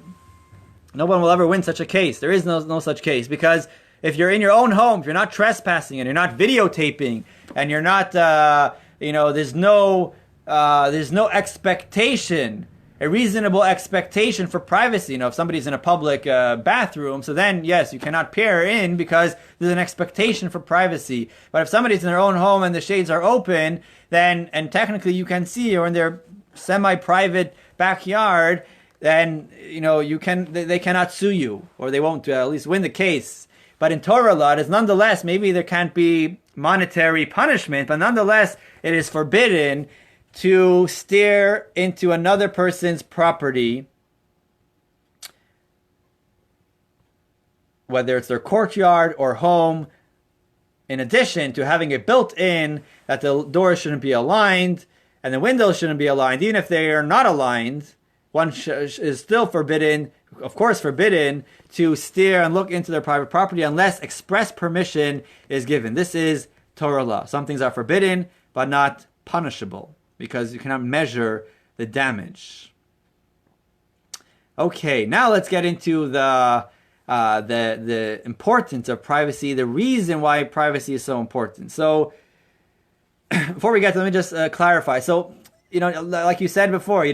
one will ever win such a case. There is no such case, because if you're in your own home, if you're not trespassing and you're not videotaping and you're not there's no expectation, a reasonable expectation for privacy. If somebody's in a public bathroom, so then, yes, you cannot peer in because there's an expectation for privacy. But if somebody's in their own home and the shades are open, and technically you can see, or in their semi-private backyard, then, they cannot sue you, or they won't at least win the case. But in Torah law, it is nonetheless, maybe there can't be monetary punishment, but nonetheless, it is forbidden to stare into another person's property, whether it's their courtyard or home, in addition to having it built in that the doors shouldn't be aligned and the windows shouldn't be aligned. Even if they are not aligned, one is still forbidden, of course forbidden, to steer and look into their private property unless express permission is given. This is Torah law. Some things are forbidden, but not punishable, because you cannot measure the damage. Okay, now let's get into the importance of privacy, the reason why privacy is so important. So, before we get to, let me just clarify. So, like you said before,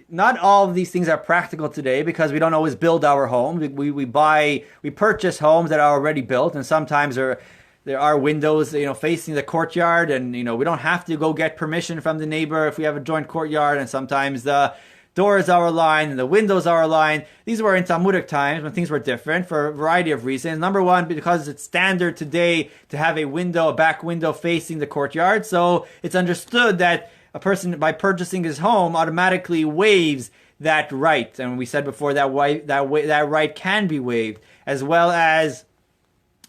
not all of these things are practical today because we don't always build our homes. We purchase homes that are already built, and sometimes there are windows, facing the courtyard, and we don't have to go get permission from the neighbor if we have a joint courtyard, and sometimes the doors are aligned and the windows are aligned. These were in Talmudic times when things were different for a variety of reasons. Number one, because it's standard today to have a back window facing the courtyard. So it's understood that a person, by purchasing his home, automatically waives that right. And we said before that right can be waived, as well as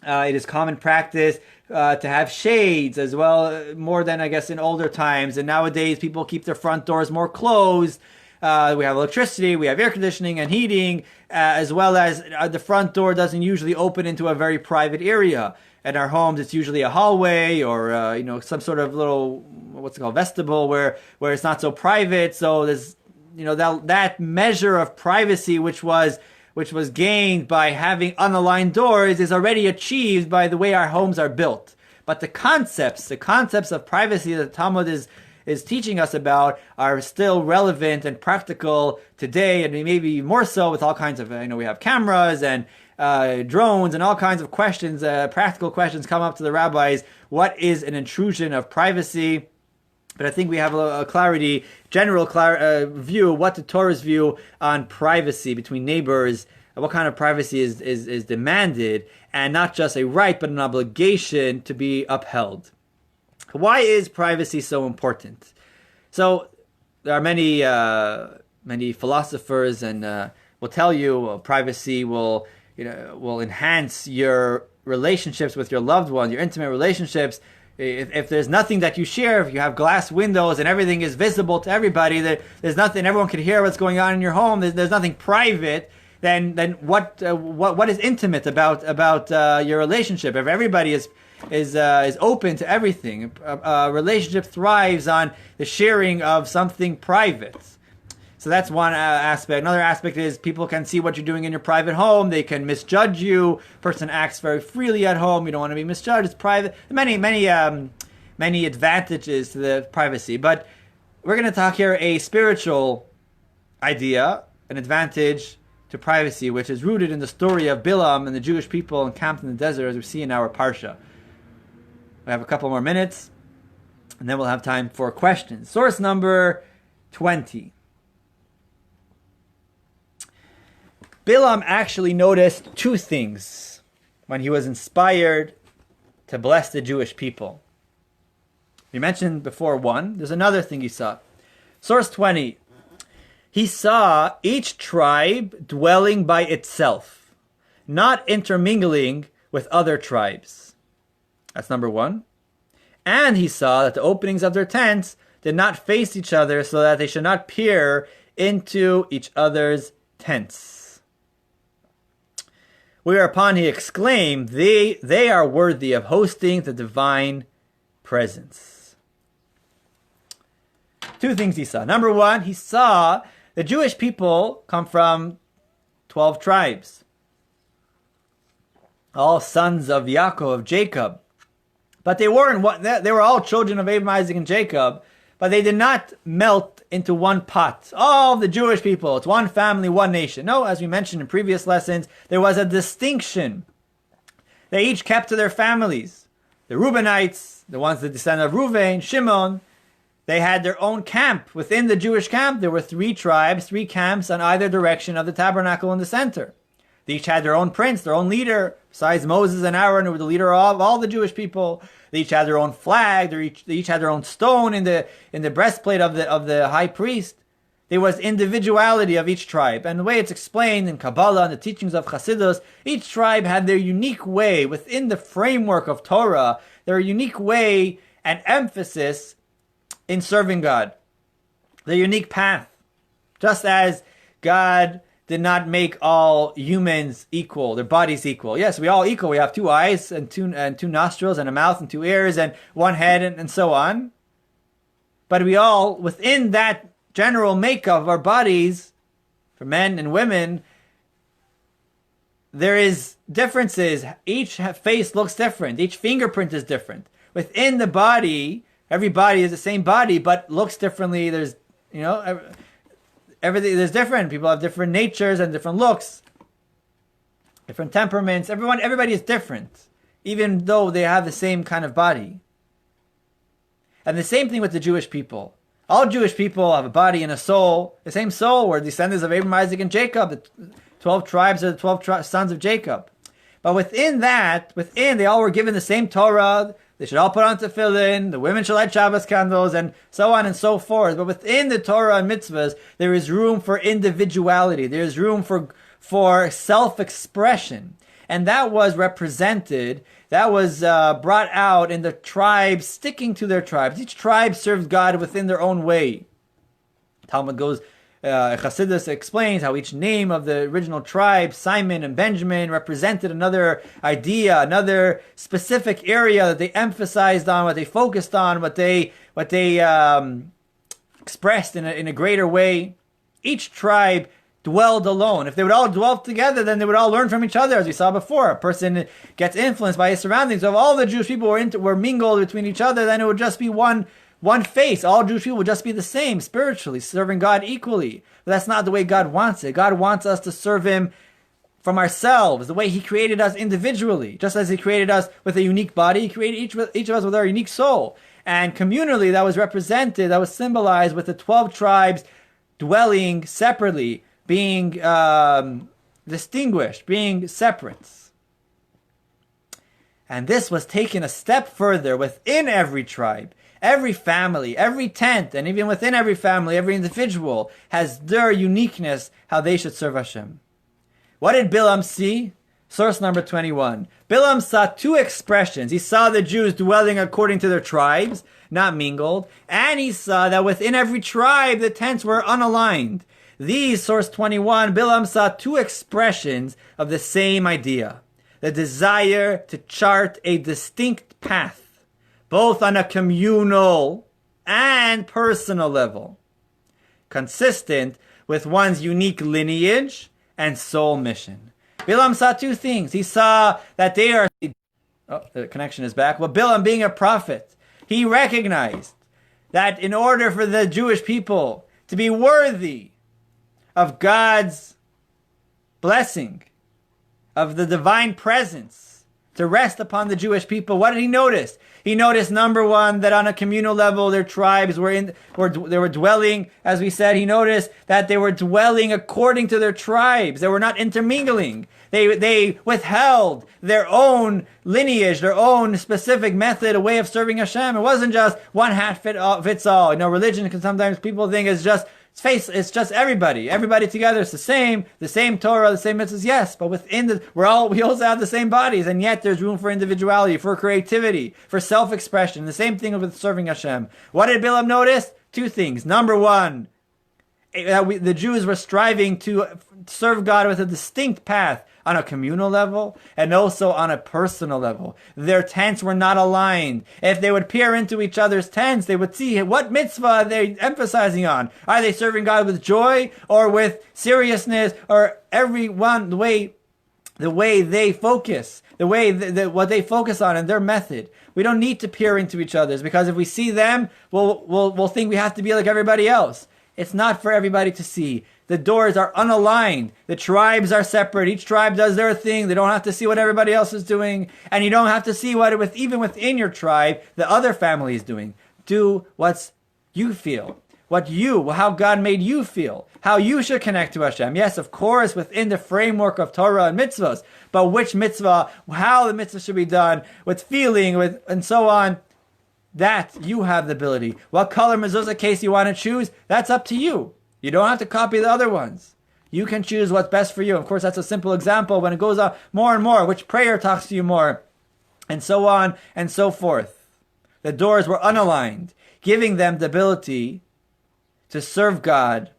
it is common practice to have shades as well, more than I guess in older times. And nowadays people keep their front doors more closed. We have electricity, we have air conditioning and heating, as well as the front door doesn't usually open into a very private area. At our homes, it's usually a hallway or some sort of little vestibule where it's not so private. So there's that measure of privacy which was gained by having unaligned doors is already achieved by the way our homes are built. But the concepts of privacy that the Talmud is teaching us about are still relevant and practical today, and maybe more so with all kinds of, we have cameras and drones and all kinds of questions, practical questions come up to the rabbis. What is an intrusion of privacy? But I think we have a general view, what the Torah's view on privacy between neighbors, what kind of privacy is demanded, and not just a right, but an obligation to be upheld. Why is privacy so important? So there are many philosophers and will tell you privacy will enhance your relationships with your loved one, your intimate relationships. If there's nothing that you share, if you have glass windows and everything is visible to everybody, there's nothing, everyone can hear what's going on in your home, there's nothing private, then what is intimate about your relationship? If everybody is open to everything, a relationship thrives on the sharing of something private. So that's one aspect. Another aspect is people can see what you're doing in your private home. They can misjudge you. Person acts very freely at home. You don't want to be misjudged. It's private. Many advantages to the privacy. But we're going to talk here a spiritual idea, an advantage to privacy, which is rooted in the story of Bilam and the Jewish people encamped in the desert, as we see in our parsha. We have a couple more minutes, and then we'll have time for questions. Source number 20. Bilam actually noticed two things when he was inspired to bless the Jewish people. We mentioned before one. There's another thing he saw. Source 20. He saw each tribe dwelling by itself, not intermingling with other tribes. That's number one. And he saw that the openings of their tents did not face each other so that they should not peer into each other's tents. Whereupon he exclaimed, they are worthy of hosting the divine presence. Two things he saw. Number one, he saw the Jewish people come from 12 tribes. All sons of Yaakov, of Jacob. But they were all children of Abraham, Isaac, and Jacob, but they did not melt into one pot. All the Jewish people, it's one family, one nation. No, as we mentioned in previous lessons, there was a distinction. They each kept to their families. The Reubenites, the ones that descended of Reuven, Shimon, they had their own camp. Within the Jewish camp, there were 3 tribes, 3 camps on either direction of the tabernacle in the center. They each had their own prince, their own leader. Besides Moses and Aaron, who were the leader of all the Jewish people, they each had their own flag. They each had their own stone in the breastplate of the high priest. There was individuality of each tribe, and the way it's explained in Kabbalah and the teachings of Chassidus, each tribe had their unique way within the framework of Torah, their unique way and emphasis in serving God, their unique path. Just as God did not make all humans equal, their bodies equal. Yes, we all equal. We have two eyes and two nostrils and a mouth and two ears and one head and so on. But we all, within that general makeup of our bodies, for men and women, there is differences. Each face looks different. Each fingerprint is different. Within the body, every body is the same body, but looks differently. There's, everything is different. People have different natures and different looks, different temperaments. Everybody is different, even though they have the same kind of body. And the same thing with the Jewish people. All Jewish people have a body and a soul, the same soul. We're descendants of Abraham, Isaac, and Jacob. The 12 tribes are the 12 sons of Jacob. But within they all were given the same Torah. They should all put on tefillin. The women should light Shabbos candles, and so on and so forth. But within the Torah and mitzvahs, there is room for individuality. There is room for self-expression. And that was represented, that was brought out in the tribes sticking to their tribes. Each tribe served God within their own way. Talmud goes, Chassidus explains how each name of the original tribe, Simon and Benjamin, represented another idea, another specific area that they emphasized on, what they focused on, what they expressed in a greater way. Each tribe dwelled alone. If they would all dwell together, then they would all learn from each other, as we saw before. A person gets influenced by his surroundings. So if all the Jewish people were mingled between each other, then it would just be one face. All Jewish people would just be the same spiritually, serving God equally. But that's not the way God wants it. God wants us to serve Him from ourselves, the way He created us individually. Just as He created us with a unique body, He created each of us with our unique soul. And communally, that was represented, that was symbolized with the 12 tribes dwelling separately, being distinguished, being separate. And this was taken a step further within every tribe. Every family, every tent, and even within every family, every individual has their uniqueness, how they should serve Hashem. What did Bilam see? Source number 21. Bilam saw two expressions. He saw the Jews dwelling according to their tribes, not mingled, and he saw that within every tribe the tents were unaligned. These, source 21, Bilam saw two expressions of the same idea. The desire to chart a distinct path, both on a communal and personal level, consistent with one's unique lineage and soul mission. Bilam saw two things. He saw that they are... Oh, the connection is back. Well, Bilam, being a prophet, he recognized that in order for the Jewish people to be worthy of God's blessing, of the divine presence to rest upon the Jewish people, what did he notice? He noticed, number one, that on a communal level, their tribes were dwelling, as we said. He noticed that they were dwelling according to their tribes. They were not intermingling. They withheld their own lineage, their own specific method, a way of serving Hashem. It wasn't just one hat fits all. Religion can sometimes people think it's just everybody together. It's the same Torah, the same mitzvahs, yes, but within we also have the same bodies, and yet there's room for individuality, for creativity, for self-expression. The same thing with serving Hashem. What did Bilam notice? Two things. Number one, the Jews were striving to serve God with a distinct path on a communal level and also on a personal level. Their tents were not aligned. If they would peer into each other's tents, they would see what mitzvah are they emphasizing on. Are they serving God with joy or with seriousness, or everyone the way they focus, what they focus on and their method. We don't need to peer into each other's, because if we see them, we'll think we have to be like everybody else. It's not for everybody to see. The doors are unaligned. The tribes are separate. Each tribe does their thing. They don't have to see what everybody else is doing. And you don't have to see even within your tribe, the other family is doing. Do what you feel. How God made you feel. How you should connect to Hashem. Yes, of course, within the framework of Torah and mitzvahs. But which mitzvah, how the mitzvah should be done, with feeling, and so on. That you have the ability. What color mezuzah case you want to choose, that's up to you. You don't have to copy the other ones. You can choose what's best for you. Of course, that's a simple example. When it goes on more and more, which prayer talks to you more, and so on and so forth. The doors were unaligned, giving them the ability to serve God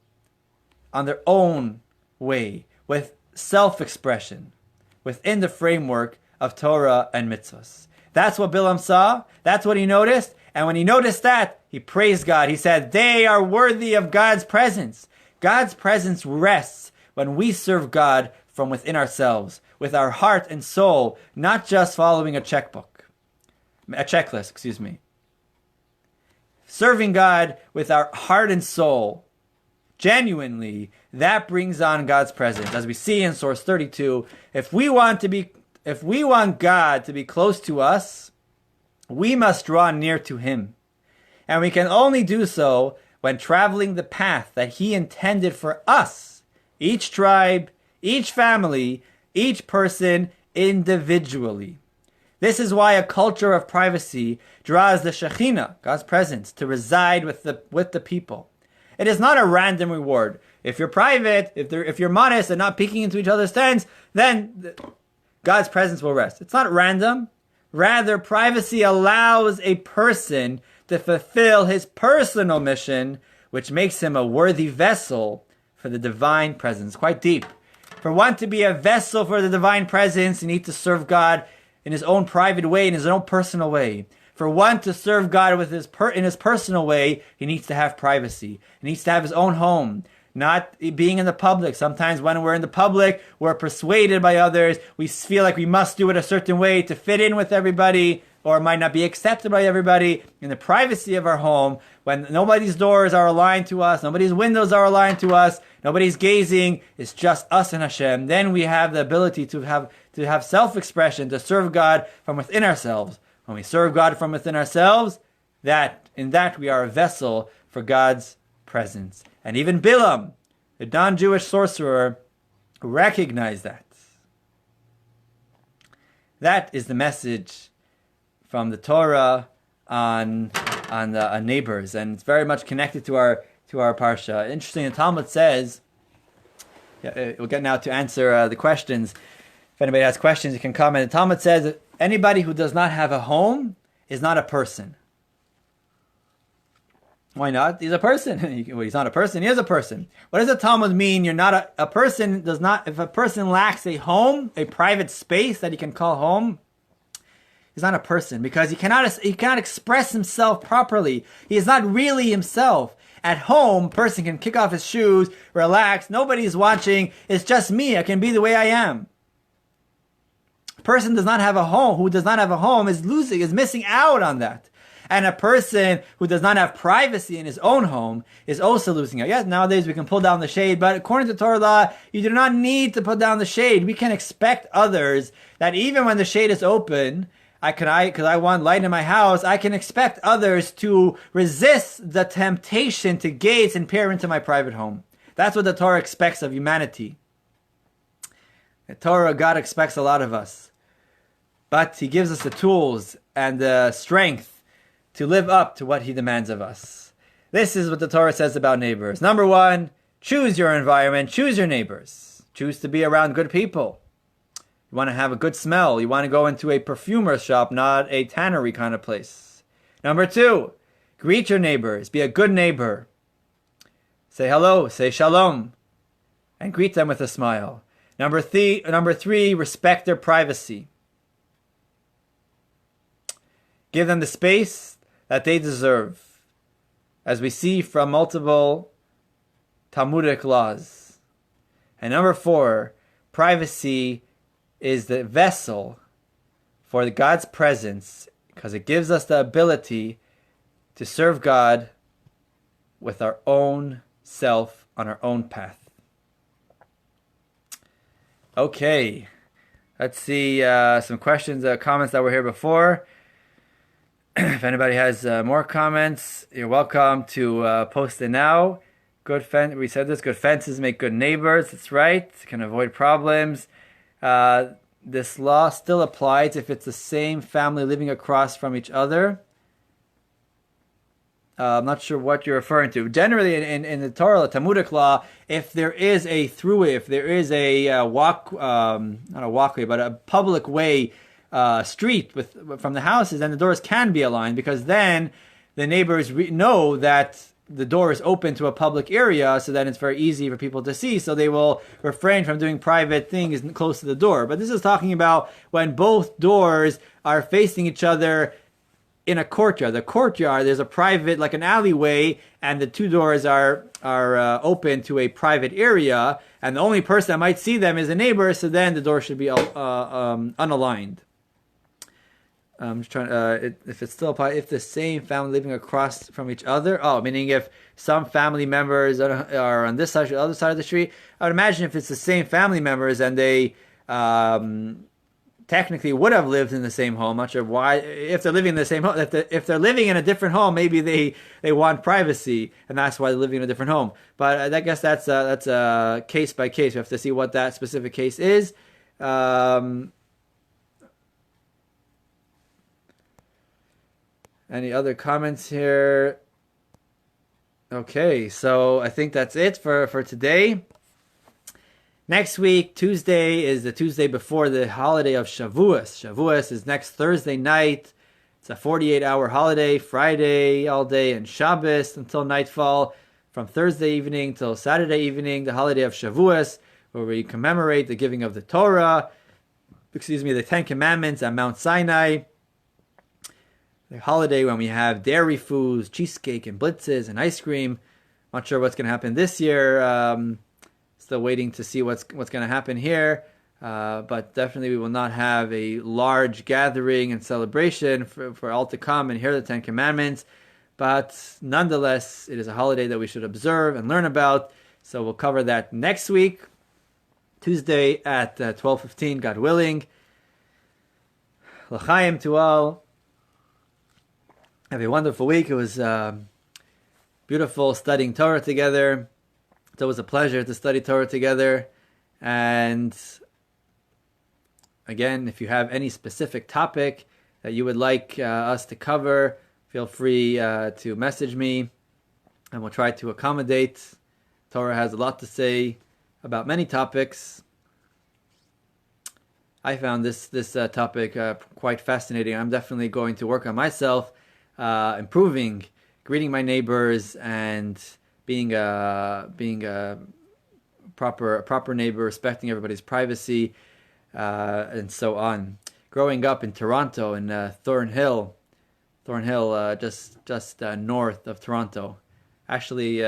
on their own way, with self-expression, within the framework of Torah and mitzvahs. That's what Bilam saw. That's what he noticed. And when he noticed that, he praised God. He said, they are worthy of God's presence. God's presence rests when we serve God from within ourselves, with our heart and soul, not just following a checklist. Serving God with our heart and soul, genuinely, that brings on God's presence. As we see in source 32, if we want God to be close to us, we must draw near to Him. And we can only do so when traveling the path that He intended for us, each tribe, each family, each person individually. This is why a culture of privacy draws the Shekhinah, God's presence, to reside with the people. It is not a random reward. If you're private, if you're modest and not peeking into each other's tents, then God's presence will rest. It's not random. Rather, privacy allows a person to fulfill his personal mission, which makes him a worthy vessel for the divine presence. Quite deep. For one to be a vessel for the divine presence, you need to serve God in his own private way, in his own personal way. For one to serve God with in his personal way, he needs to have privacy. He needs to have his own home, not being in the public. Sometimes when we're in the public, we're persuaded by others. We feel like we must do it a certain way to fit in with everybody, or it might not be accepted by everybody. In the privacy of our home, when nobody's doors are aligned to us, nobody's windows are aligned to us, nobody's gazing, it's just us and Hashem, then we have the ability to have self-expression, to serve God from within ourselves. When we serve God from within ourselves, in that we are a vessel for God's presence. And even Bilam, the non-Jewish sorcerer, recognized that. That is the message from the Torah on neighbors, and it's very much connected to our parsha. Interesting, the Talmud says, we'll get now to answer the questions. If anybody has questions, you can comment. The Talmud says that anybody who does not have a home is not a person. Why not? He's a person. Well, he's not a person. He is a person. What does the Talmud mean? You're not a person. If a person lacks a home, a private space that he can call home, he's not a person, because he cannot express himself properly. He is not really himself. At home, a person can kick off his shoes, relax. Nobody's watching. It's just me. I can be the way I am. A person who does not have a home is missing out on that. And a person who does not have privacy in his own home is also losing out. Yes, nowadays we can pull down the shade, but according to Torah law, you do not need to put down the shade. We can expect others that even when the shade is open, because I want light in my house, I can expect others to resist the temptation to gaze and peer into my private home. That's what the Torah expects of humanity. The Torah, God expects a lot of us. But He gives us the tools and the strength to live up to what He demands of us. This is what the Torah says about neighbors. Number one, choose your environment, choose your neighbors. Choose to be around good people. You want to have a good smell. You want to go into a perfumer's shop, not a tannery kind of place. Number two, greet your neighbors. Be a good neighbor. Say hello, say shalom, and greet them with a smile. Number three, respect their privacy. Give them the space that they deserve, as we see from multiple Talmudic laws. And number four, privacy is the vessel for God's presence, because it gives us the ability to serve God with our own self on our own path. Okay, let's see some questions, comments that were here before. If anybody has more comments, you're welcome to post it now. We said this, good fences make good neighbors. That's right. Can avoid problems. This law still applies if it's the same family living across from each other. I'm not sure what you're referring to. Generally, in the Torah, the Talmudic law, if there is a throughway, if there is a not a walkway, but a public way, street from the houses, then the doors can be aligned, because then the neighbors know that the door is open to a public area, so then it's very easy for people to see, so they will refrain from doing private things close to the door. But this is talking about when both doors are facing each other in a courtyard. The courtyard, there's a private, like an alleyway, and the two doors are open to a private area, and the only person that might see them is a neighbor, so then the door should be unaligned. I'm just trying. If it's still if the same family living across from each other. Oh, meaning if some family members are on this side, the other side of the street. I would imagine if it's the same family members and they technically would have lived in the same home. Not sure why. If they're living in the same home, if they're living in a different home, maybe they want privacy, and that's why they're living in a different home. But I guess that's a case by case. We have to see what that specific case is. Any other comments here? Okay, so I think that's it for today. Next week, Tuesday, is the Tuesday before the holiday of Shavuos. Shavuos is next Thursday night. It's a 48-hour holiday, Friday all day, and Shabbos until nightfall. From Thursday evening till Saturday evening, the holiday of Shavuos, where we commemorate the giving of the Torah, the Ten Commandments at Mount Sinai. The holiday when we have dairy foods, cheesecake and blitzes and ice cream. Not sure what's going to happen this year. Still waiting to see what's going to happen here. But definitely we will not have a large gathering and celebration for all to come and hear the Ten Commandments. But nonetheless, it is a holiday that we should observe and learn about. So we'll cover that next week, Tuesday at 12:15, God willing. L'chaim to all. Have a wonderful week. It was beautiful studying Torah together. It's always a pleasure to study Torah together. And again, if you have any specific topic that you would like us to cover, feel free to message me, and we'll try to accommodate. Torah has a lot to say about many topics. I found this topic quite fascinating. I'm definitely going to work on myself, improving, greeting my neighbors, and being a proper neighbor, respecting everybody's privacy, and so on. Growing up in Toronto, in Thornhill, just north of Toronto. Actually,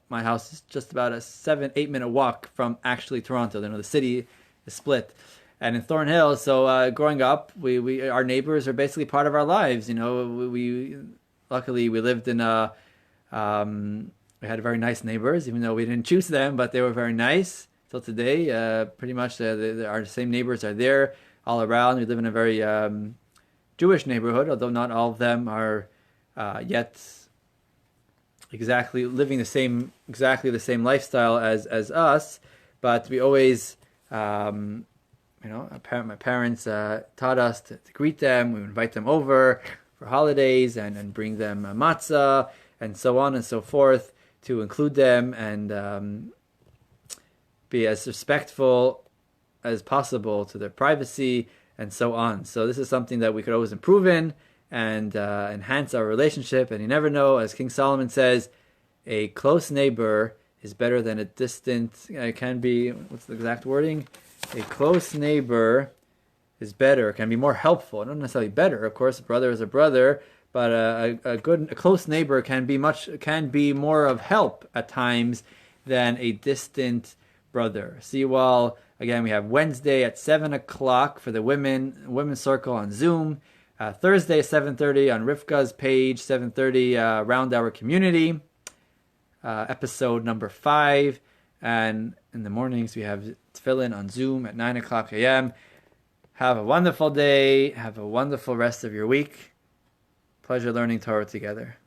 my house is just about a 7-8 minute walk from actually Toronto. The city is split. And in Thornhill, so growing up, we our neighbors are basically part of our lives. We luckily we lived in we had very nice neighbors, even though we didn't choose them, but they were very nice. Till today, pretty much our same neighbors are there all around. We live in a very Jewish neighborhood, although not all of them are yet exactly living the same lifestyle as us. But we always my parents taught us to greet them. We would invite them over for holidays and bring them matzah and so on and so forth, to include them and be as respectful as possible to their privacy and so on. So this is something that we could always improve in and enhance our relationship. And you never know, as King Solomon says, a close neighbor is better than a distant. Can be, what's the exact wording? A close neighbor is better, can be more helpful. Not necessarily better, of course. A brother is a brother, but a close neighbor can be more of help at times than a distant brother. See you all again. We have Wednesday at 7:00 for the women's circle on Zoom. Thursday 7:30 on Rivka's page. 7:30 Round Our Community. Episode number 5, and in the mornings we have Tefillin on Zoom at 9:00 a.m. Have a wonderful day. Have a wonderful rest of your week. Pleasure learning Torah together.